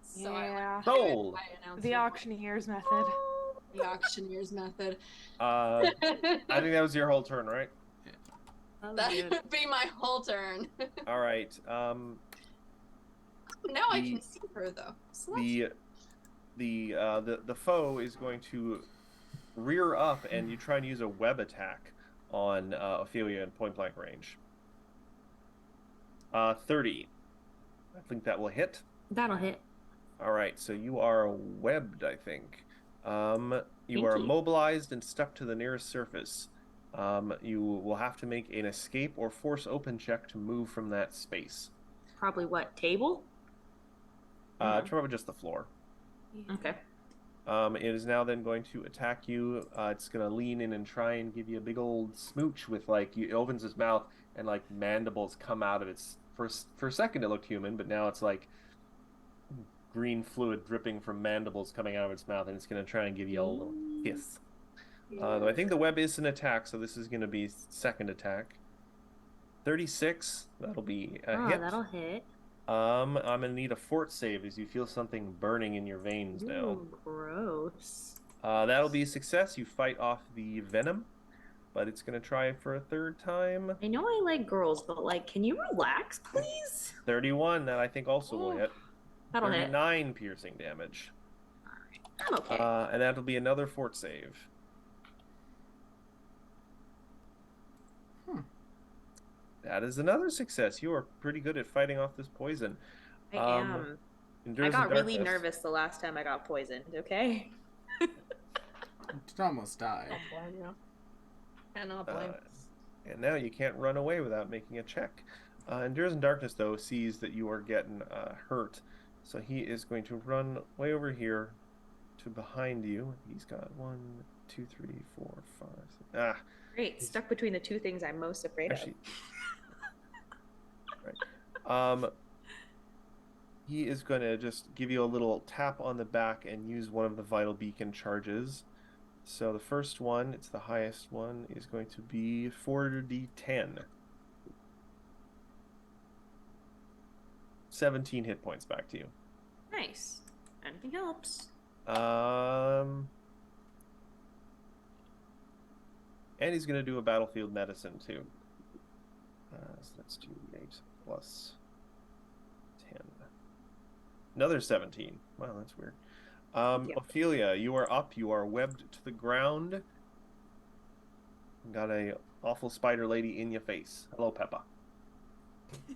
So Yeah. Sold. The auctioneer's method. The auctioneer's method. I think that was your whole turn, right? That would be my whole turn. All right. Now I can see her though. So that's The foe is going to rear up, and you try and use a web attack on Ophelia in point blank range. 30. I think that will hit. That'll hit. All right, so you are webbed, I think. You Thank are you. immobilized and stuck to the nearest surface. You will have to make an escape or force open check to move from that space. Probably what? Table? Probably just the floor. Okay. It is now then going to attack you. It's going to lean in and try and give you a big old smooch with, like, it opens its mouth and, like, mandibles come out of its... For a second it looked human, but now it's, like, green fluid dripping from mandibles coming out of its mouth, and it's going to try and give you a little kiss. Though I think the web is an attack, so this is going to be second attack. 36. That'll be a Oh, hit. that'll hit. I'm gonna need a fort save as you feel something burning in your veins now. Ooh, gross. That'll be a success. You fight off the venom, but it's gonna try for a third time. I know I like girls, but like, can you relax, please? 31. That I think also will hit. That'll hit. 39 piercing damage. I'm okay. And that'll be another fort save. That is another success. You are pretty good at fighting off this poison. I am. I Endures got the really darkness. nervous the last time I got poisoned, okay? Did almost die. Don't blame you. Cannot blame. And now you can't run away without making a check. Endures in Darkness, though, sees that you are getting hurt. So he is going to run way over here to behind you. He's got 1, 2, 3, 4, 5. Ah, Great. Stuck between the two things I'm most afraid actually. Right. He is going to just give you a little tap on the back and use one of the Vital Beacon charges. So the first one, it's the highest one, is going to be 4d10. 17 hit points back to you. of. Nice. Anything helps. And he's going to do a battlefield medicine too. So that's 2d8 plus 10. Another 17. Wow, that's weird. Yep. Ophelia, you are up. You are webbed to the ground. Got a awful spider lady in your face. Hello, Peppa.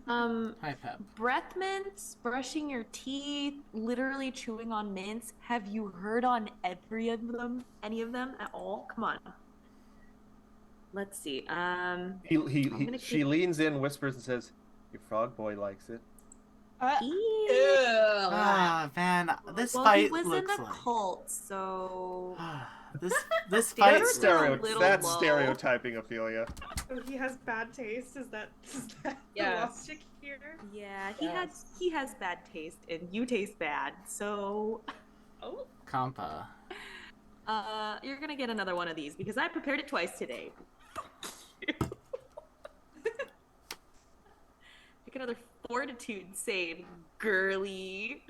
Hi, Pep. Breath mints, brushing your teeth, literally chewing on mints. Have you heard on any of them at all? Come on. Let's see. She leans in, whispers, and says, "Your frog boy likes it." Ew. Ah, man, this Well, fight he was looks in a like cult, so this fight. Standards are a little That's low. stereotyping, Ophelia. Oh, he has bad taste. Is that Yes. the logic here? yeah, Yes. he has bad taste, and you taste bad. So, Oh, Compa. you're gonna get another one of these because I prepared it twice today. Pick another fortitude save, girly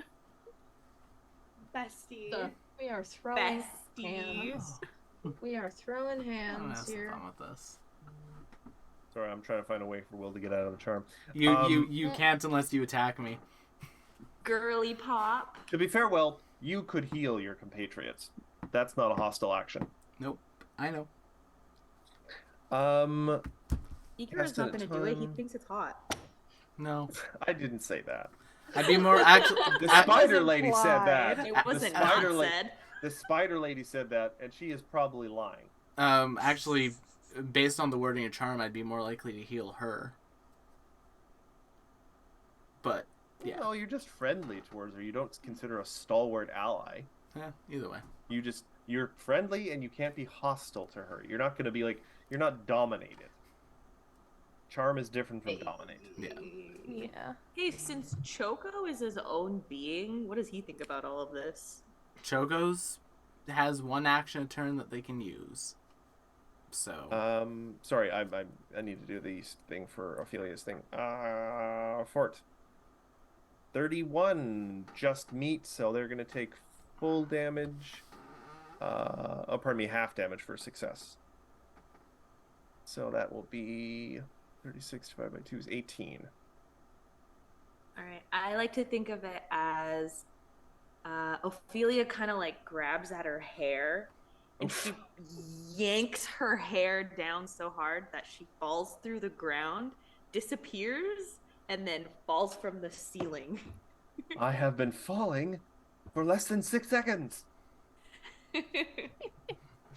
bestie. So, we are throwing bestie. hands. We are throwing I'm gonna have hands some here. fun with this. Sorry, I'm trying to find a way for Will to get out of the charm. You can't unless you attack me. Girly pop. To be fair, Will, you could heal your compatriots. That's not a hostile action. Nope, I know. Ikara's not gonna do it. He thinks it's hot. No, I didn't say that. I'd be more actually. The spider lady said implied. that. It wasn't spider not la- said. The spider lady said that, and she is probably lying. Actually, based on the wording of charm, I'd be more likely to heal her. But yeah, No, you're just friendly towards her. You don't consider a stalwart ally. Either way. You're friendly, and you can't be hostile to her. You're not going to be like, you're not dominated. Charm is different from dominate. Yeah. Hey, since Choco is his own being, what does he think about all of this? Chogo's has one action a turn that they can use. So Sorry, I need to do the thing for Ophelia's thing. Fort. 31 just meet, so they're gonna take full damage. Pardon me, half damage for success. So that will be 36 divided by 2 is 18. All right, I like to think of it as Ophelia kind of like grabs at her hair and she yanks her hair down so hard that she falls through the ground, disappears, and then falls from the ceiling. I have been falling for less than 6 seconds.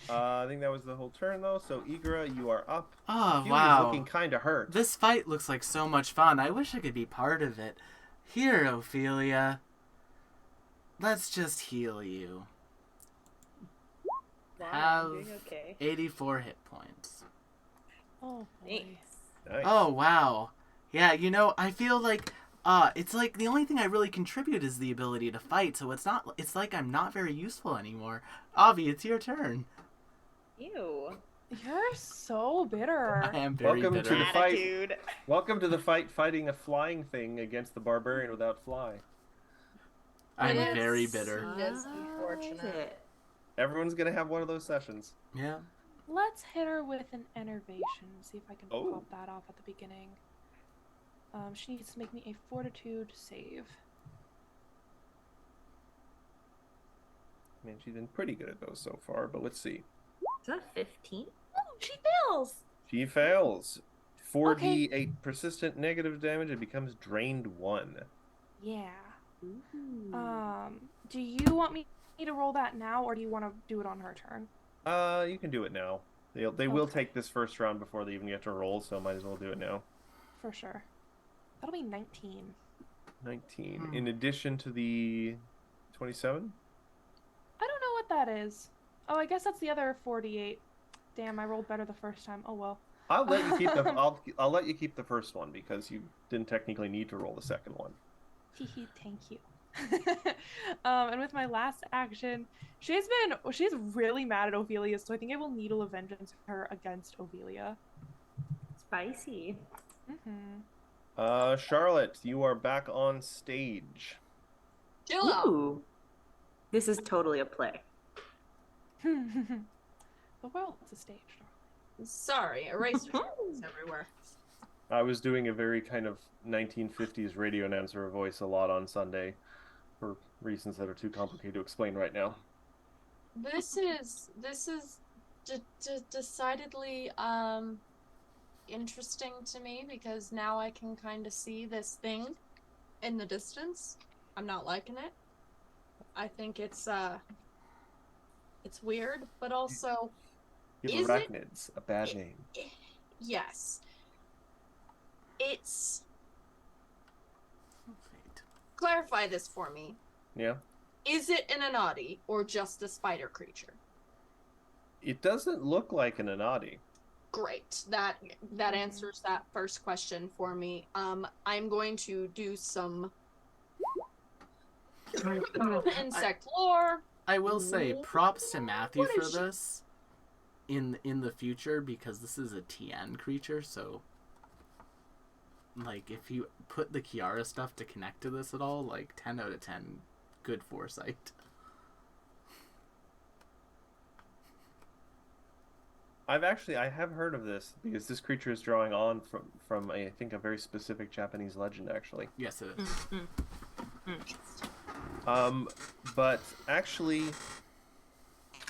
I think that was the whole turn, though. So, Igra, you are up. oh Opphelia's wow, looking kind of hurt. this fight looks like so much fun. I wish I could be part of it. Here, Ophelia. Let's just heal you. Have okay. 84 hit points. Oh, Nice. Nice. Oh wow. Yeah, I feel like it's like the only thing I really contribute is the ability to fight, so it's like I'm not very useful anymore. Avi, it's your turn. Ew. You're so bitter. I am very Welcome bitter. to the fight. Attitude. Welcome to the fight, fighting a flying thing against the barbarian without fly. I'm It very is- bitter. It is Is unfortunate. it? Everyone's gonna have one of those sessions. Yeah. Let's hit her with an enervation. See if I can Oh. pop that off at the beginning. She needs to make me a fortitude save. I mean, she's been pretty good at those so far, but let's see. Is that 15? Oh, she fails. She fails. 4d8 persistent negative damage. It becomes drained 1. Yeah. Ooh. Do you want me to roll that now, or do you want to do it on her turn? You can do it now. They will Okay. take this first round before they even get to roll, so might as well do it now. For sure. That'll be 19. 19. Hmm. In addition to the 27? I don't know what that is. Oh, I guess that's the other 48. Damn, I rolled better the first time. Oh well. I'll let you keep the I'll let you keep the first one because you didn't technically need to roll the second one. Hehe, thank you. And with my last action, she's really mad at Ophelia, so I think I will needle a vengeance her against Ophelia. Spicy. Charlotte, you are back on stage. Chill out. Ooh. This is totally a play. The world's a stage, darling. Sorry, erasers everywhere. I was doing a very kind of 1950s radio announcer voice a lot on Sunday for reasons that are too complicated to explain right now. This is decidedly interesting to me because now I can kind of see this thing in the distance. I'm not liking it. I think it's weird, but also Give Is it- arachnids a bad name. yes. It's Fate. clarify this for me. Yeah. Is it an Anati or just a spider creature? It doesn't look like an Anati. Great. That answers that first question for me. I'm going to do some insect lore. I will say props to Matthew What for is she- this in the future because this is a TN creature, so like if you put the Kiara stuff to connect to this at all, like 10 out of 10 good foresight. I have heard of this because this creature is drawing on from I think a very specific Japanese legend actually. Yes, it is. But actually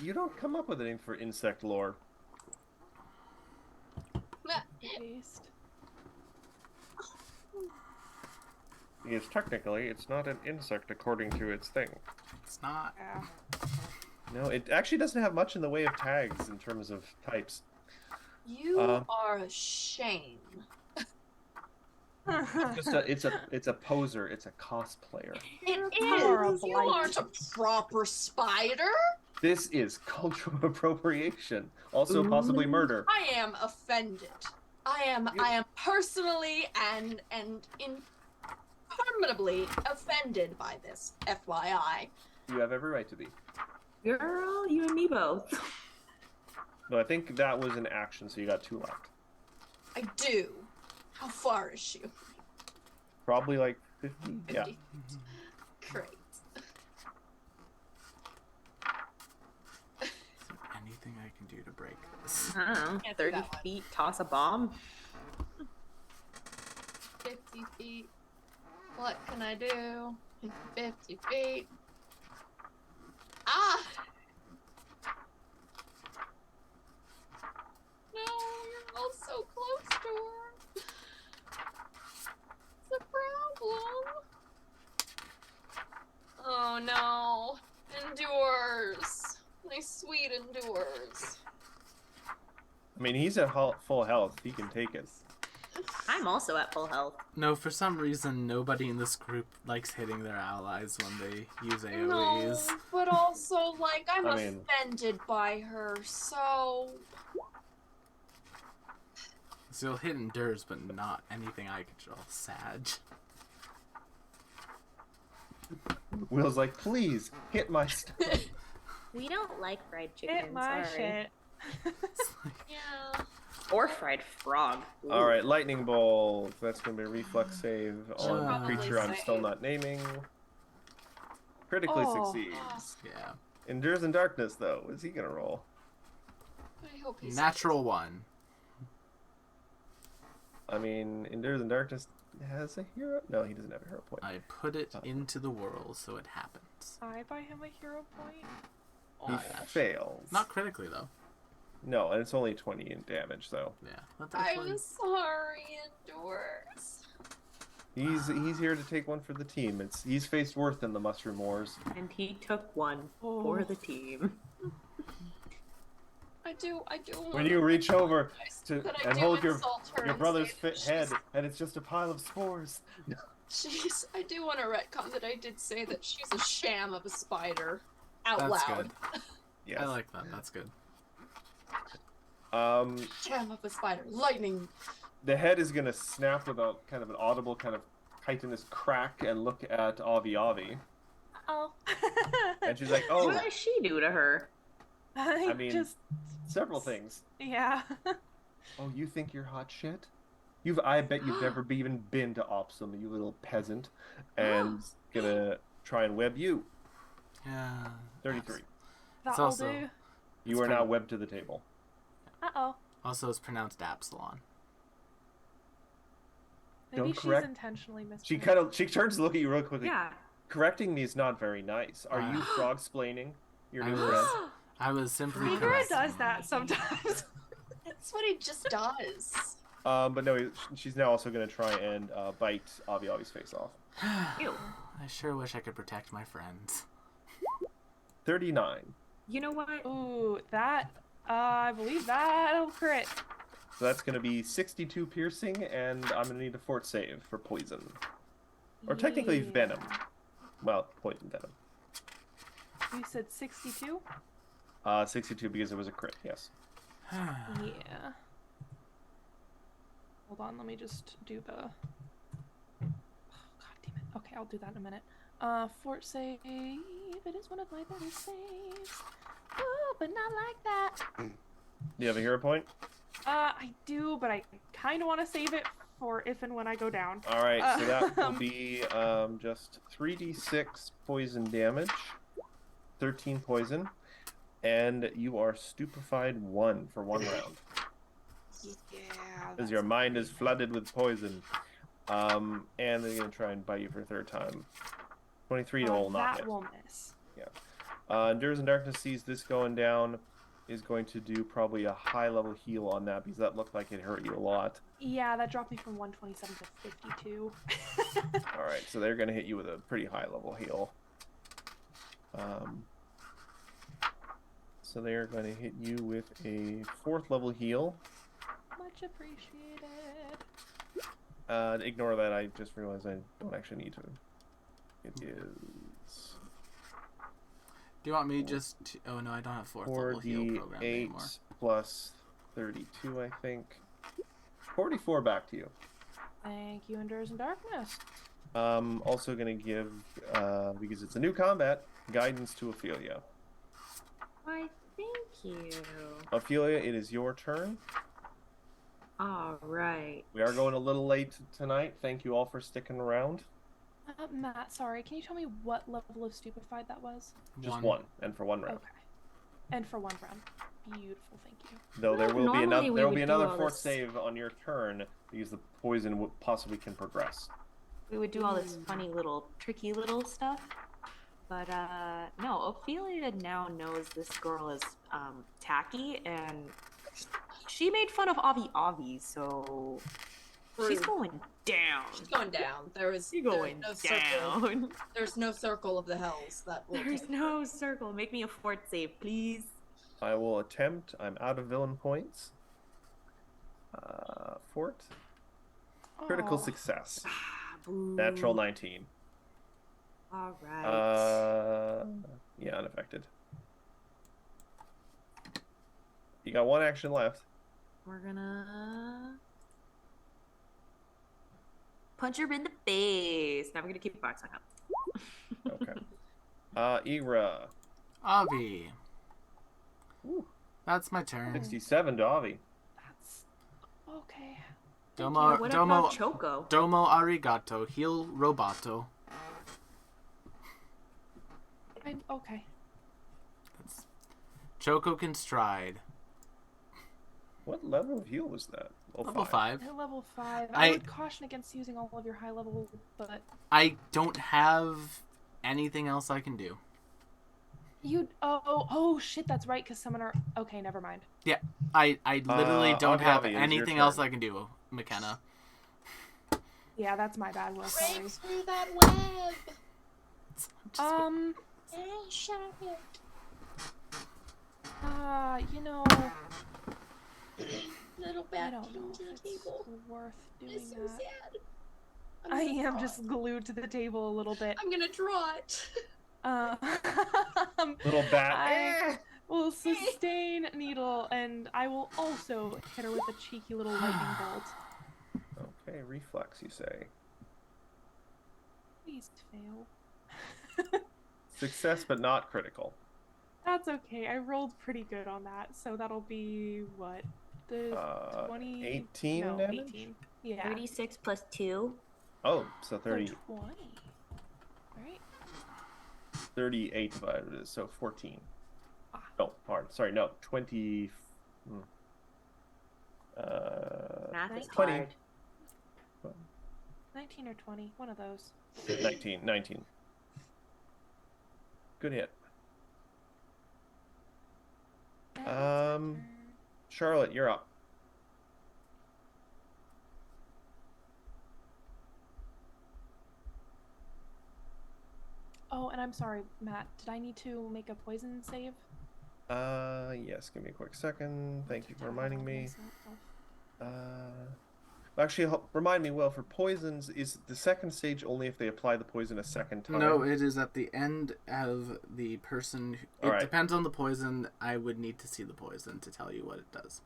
you don't come up with a name for insect lore. Based. Because technically it's not an insect according to its thing. It's not. Yeah. No, it actually doesn't have much in the way of tags in terms of types. You are a shame. It's a poser, it's a cosplayer. It You're a is. You blight. aren't a proper spider. This is cultural appropriation. Also possibly murder. I am offended. I am personally and permanently offended by this. FYI. You have every right to be. Girl, you and me both. No, I think that was an action, so you got 2 left. I do. How far is she? Probably like 50. Yeah. 50. Great. Is there anything I can do to break this? I don't know. Can't do 30 that one. feet, toss a bomb. 50 feet. What can I do? 50 feet. Ah! No, you're all so close to her. It's a problem. Oh no. Endures. My sweet endures. I mean, he's at full health. He can take it. I'm also at full health. No, for some reason, nobody in this group likes hitting their allies when they use AoEs. No, but also, like, I'm I mean- offended by her, so... So you'll hit endures, but not anything I control. Sag. Will's like, please hit my stuff. We don't like fried chicken. Hit my sorry. shit. Yeah. Or fried frog. Ooh. All right, lightning bolt. That's going to be a reflex save She'll on the probably creature I'm still save. not naming. Critically Oh. succeeds. Yeah. Endures in darkness, though. What's he going to roll? I hope he's Natural 1. I mean, Endures in darkness has a hero. No, he doesn't have a hero point. I put it into the world so it happens. I buy him a hero point. He fails. Not critically, though. No, and it's only 20 in damage, though. Yeah. Not that I'm fun. sorry, Endures. He's here to take one for the team. He's faced worse than the Mushroom Wars. And he took one for the team. I do. When you reach over But I and do hold your insult her and brother's say that head, she's- and it's just a pile of spores. I do want to retcon that I did say that she's a sham of a spider out That's loud. good. Yes. I like that. That's good. Sham of a spider. Lightning. The head is gonna snap with a kind of an audible kind of chitinous crack and look at Avi Avi, Oh. and she's like, What "Oh, does she do to her? I mean, just several things. yeah. Oh, you think you're hot shit? I bet you've never even been to Opsum, you little peasant, and gonna try and web you. Yeah. 33. That'll also- do. You It's are kind now of- webbed to the table. Uh-oh. Also, it's pronounced Absalon. Maybe Don't she's correct- intentionally She mispronounced. she turns to look at you real quickly. Yeah. Correcting me is not very nice. Are you frog-splaining your I new was- friend? I was simply Igor correcting does you. that sometimes. That's what he just does. But no, she's now also going to try and bite Avi Avi's face off. Ew. I sure wish I could protect my friends. 39. You know what? Ooh, that I believe that'll crit. So that's going to be 62 piercing, and I'm going to need a fort save for poison. Or technically Yeah. venom. Well, poison venom. You said 62? 62 because it was a crit, yes. Yeah. Hold on, let me just do the. Oh, God damn it. Okay, I'll do that in a minute. Fort save. It is one of my better saves. Oh, but not like that. Do you have a hero point? I do, but I kind of want to save it for if and when I go down. Alright, so that will be just 3d6 poison damage. 13 poison. And you are stupefied 1 for 1 round. Yeah. As your mind is flooded with poison. And they're going to try and bite you for a 3rd time. 23 will not that hit. will miss. Endures in Darkness sees this going down, is going to do probably a high level heal on that because that looked like it hurt you a lot. Yeah, that dropped me from 127 to 52. Alright, so they're going to hit you with a pretty high level heal. So they're going to hit you with a 4th level heal. Much appreciated. Ignore that, I just realized I don't actually need to. It is Do you want me just to... Oh, no, I don't have 4th level heal program 4d8 anymore. plus 32, I think. 44 back to you. Thank you, Endures in Darkness. Also going to give, because it's a new combat, guidance to Ophelia. Why, thank you. Ophelia, it is your turn. All right. We are going a little late tonight. Thank you all for sticking around. Matt, sorry, can you tell me what level of stupefied that was? Just one, and for 1 round. Okay. And for 1 round. Beautiful, thank you. Though there will be Normally another, we there will would be do another all fort this. save on your turn because the poison possibly can progress. We would do all this funny little, tricky little stuff. But, no, Ophelia now knows this girl is, tacky, and she made fun of Avi Avi, so she's Rude. going down. She's going down. She's going no circle. down. There's no circle of the hells that will There's take no circle. Make me a fort save, please. I will attempt. I'm out of villain points. Fort. Critical Aw. success. Ah, boo. Natural 19. All right. Yeah, unaffected. You got 1 action left. We're gonna punch her in the face. Now we're gonna keep boxing up. Okay. Ira. Avi. That's my turn. 67 to Avi. That's okay. Domo, What domo, about Choco? domo arigato. Heal roboto. Okay. That's... Choco can stride. What level of heal was that? Level 5. At level 5. I- I would caution against using all of your high level, but I don't have anything else I can do. you. Oh shit, that's right. Because summoner. Okay, never mind. Yeah, I literally don't Avi, have Avi, it is your anything else turn. I can do, McKenna. Yeah, that's my bad. Will, sorry. Break through that web. Hey, Shut up. you know, Little I bat don't came know to the if table. it's worth doing It's so that. sad. I gonna am draw just it. glued to the table a little bit. I'm gonna draw it. Little bat. I will sustain needle, and I will also hit her with a cheeky little lightning bolt. Okay, reflex, you say. Please fail. Success, but not critical. That's okay. I rolled pretty good on that, so that'll be what? The 20 18 no, damage? 18. Yeah. 36 plus 2. Oh, so So 30, 20. Right? 38 divided it is, so 14. Ah. Oh, hard. Sorry, no, 20. Math is 20. hard. 19 or 20, one of those. 19. Good hit. And it's my turn. Charlotte, you're up. Oh, and I'm sorry, Matt. Did I need to make a poison save? Yes, give me a quick second. Thank you for I'll reminding hold me. myself. Actually, remind me, Will, for poisons, is the second stage only if they apply the poison a second time? No, it is at the end of the person. It Alright. depends on the poison. I would need to see the poison to tell you what it does.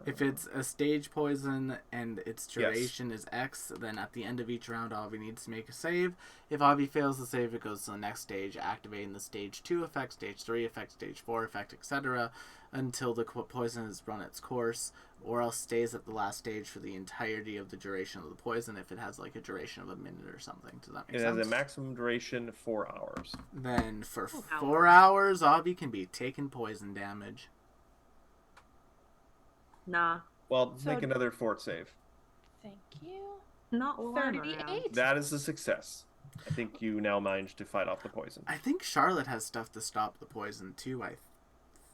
If it's a stage poison and its duration is X, then at the end of each round, Avi needs to make a save. If Avi fails the save, it goes to the next stage, activating the stage 2 effect, stage 3 effect, stage 4 effect, etc., until the poison has run its course, or else stays at the last stage for the entirety of the duration of the poison if it has like a duration of a minute or something. Does that make It sense? has a maximum duration 4 hours. Then for 4 4 hours, Avi can be taking poison damage. Nah, Well, So- make another fort save. Thank you. not while I'm around. 38. That is a success. I think you now managed to fight off the poison. I think Charlotte has stuff to stop the poison too. I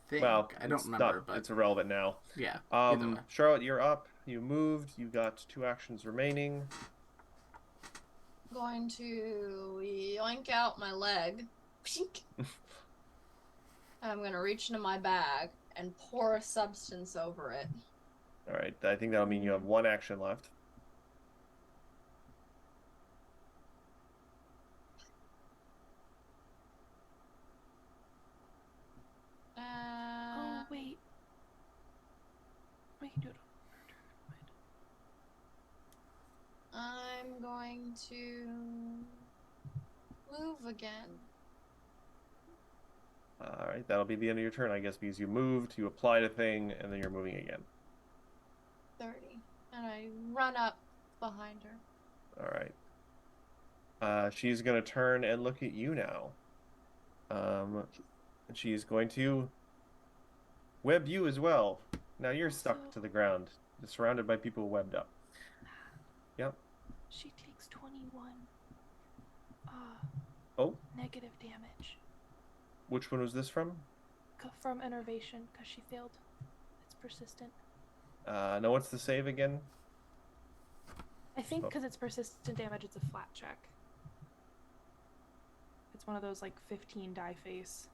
think. Well, I don't it's remember, not, but it's irrelevant now. yeah. Either way. Charlotte, you're up. You moved. You got 2 actions remaining. Going to yoink out my leg. I'm gonna reach into my bag and pour a substance over it. All right, I think that'll mean you have 1 action left. Oh, wait. We can do it on I'm going to move again. All right, that'll be the end of your turn, I guess, because you moved, you applied a thing, and then you're moving again. 30. And I run up behind her. All right. She's going to turn and look at you now. And she's going to web you as well. Now you're stuck to the ground, surrounded by people webbed up. Yep. She takes 21 Oh, negative damage which one was this from? from enervation because she failed. It's persistent. No, what's the save again? I think Oh. because it's persistent damage, it's a flat check. It's one of those like 15 die face.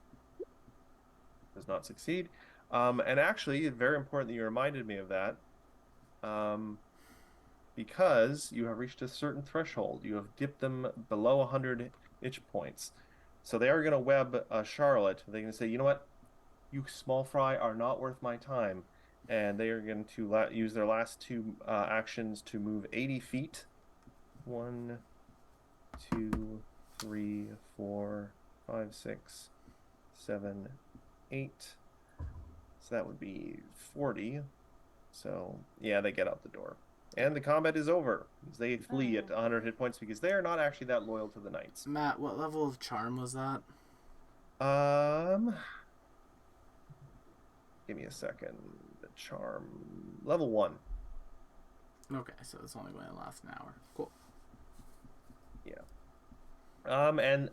Does not succeed. And actually, it's very important that you reminded me of that. Because you have reached a certain threshold. You have dipped them below 100 itch points. So they are going to web Charlotte. They're going to say, you know what? You small fry are not worth my time. And they are going to use their last 2 actions to move 80 feet. 1, 2, 3, 4, 5, 6, 7, 8. So that would be 40. So yeah, they get out the door. And the combat is over. They flee at 100 hit points because they are not actually that loyal to the knights. Matt, what level of charm was that? Give me a second. The charm level 1. Okay, so it's only going to last an hour. Cool. Yeah. And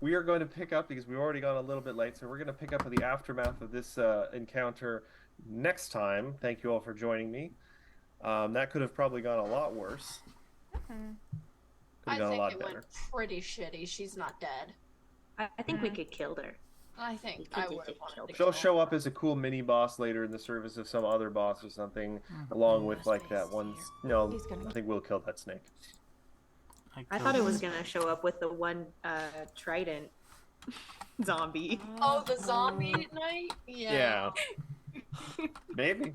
we are going to pick up because we've already gone a little bit late, so we're going to pick up with the aftermath of this encounter next time. Thank you all for joining me. That could have probably gone a lot worse. I think it went pretty shitty. She's not dead. I think we could kill her. I think I would have wanted to She'll kill show her. up as a cool mini boss later in the service of some other boss or something, along with like that one. No, I think we'll kill that snake. I thought it was gonna show up with the one trident zombie. Oh, the zombie knight? Yeah. Maybe.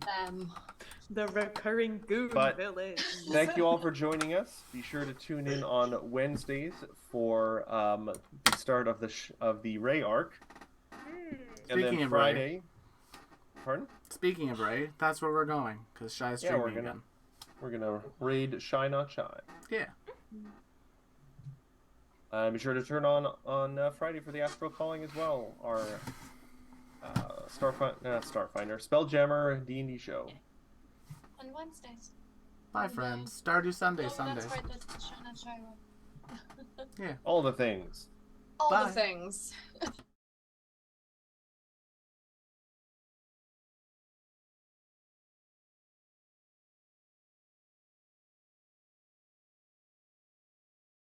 The recurring goon village. Thank you all for joining us. Be sure to tune in on Wednesdays for the start of the Ray arc. And Speaking then of Friday. Ray. Pardon? Speaking of Ray, that's where we're going because Shy's streaming again. We're gonna raid Shy Not Shy. Yeah. Be sure to turn on Friday for the Astral Calling as well. Our Starfinder, Spelljammer D&D show. On Wednesdays. Bye, friends. Stardew Sunday, Oh, Sundays. that's right. That's the Shana Shira. All the things. All Bye. the things.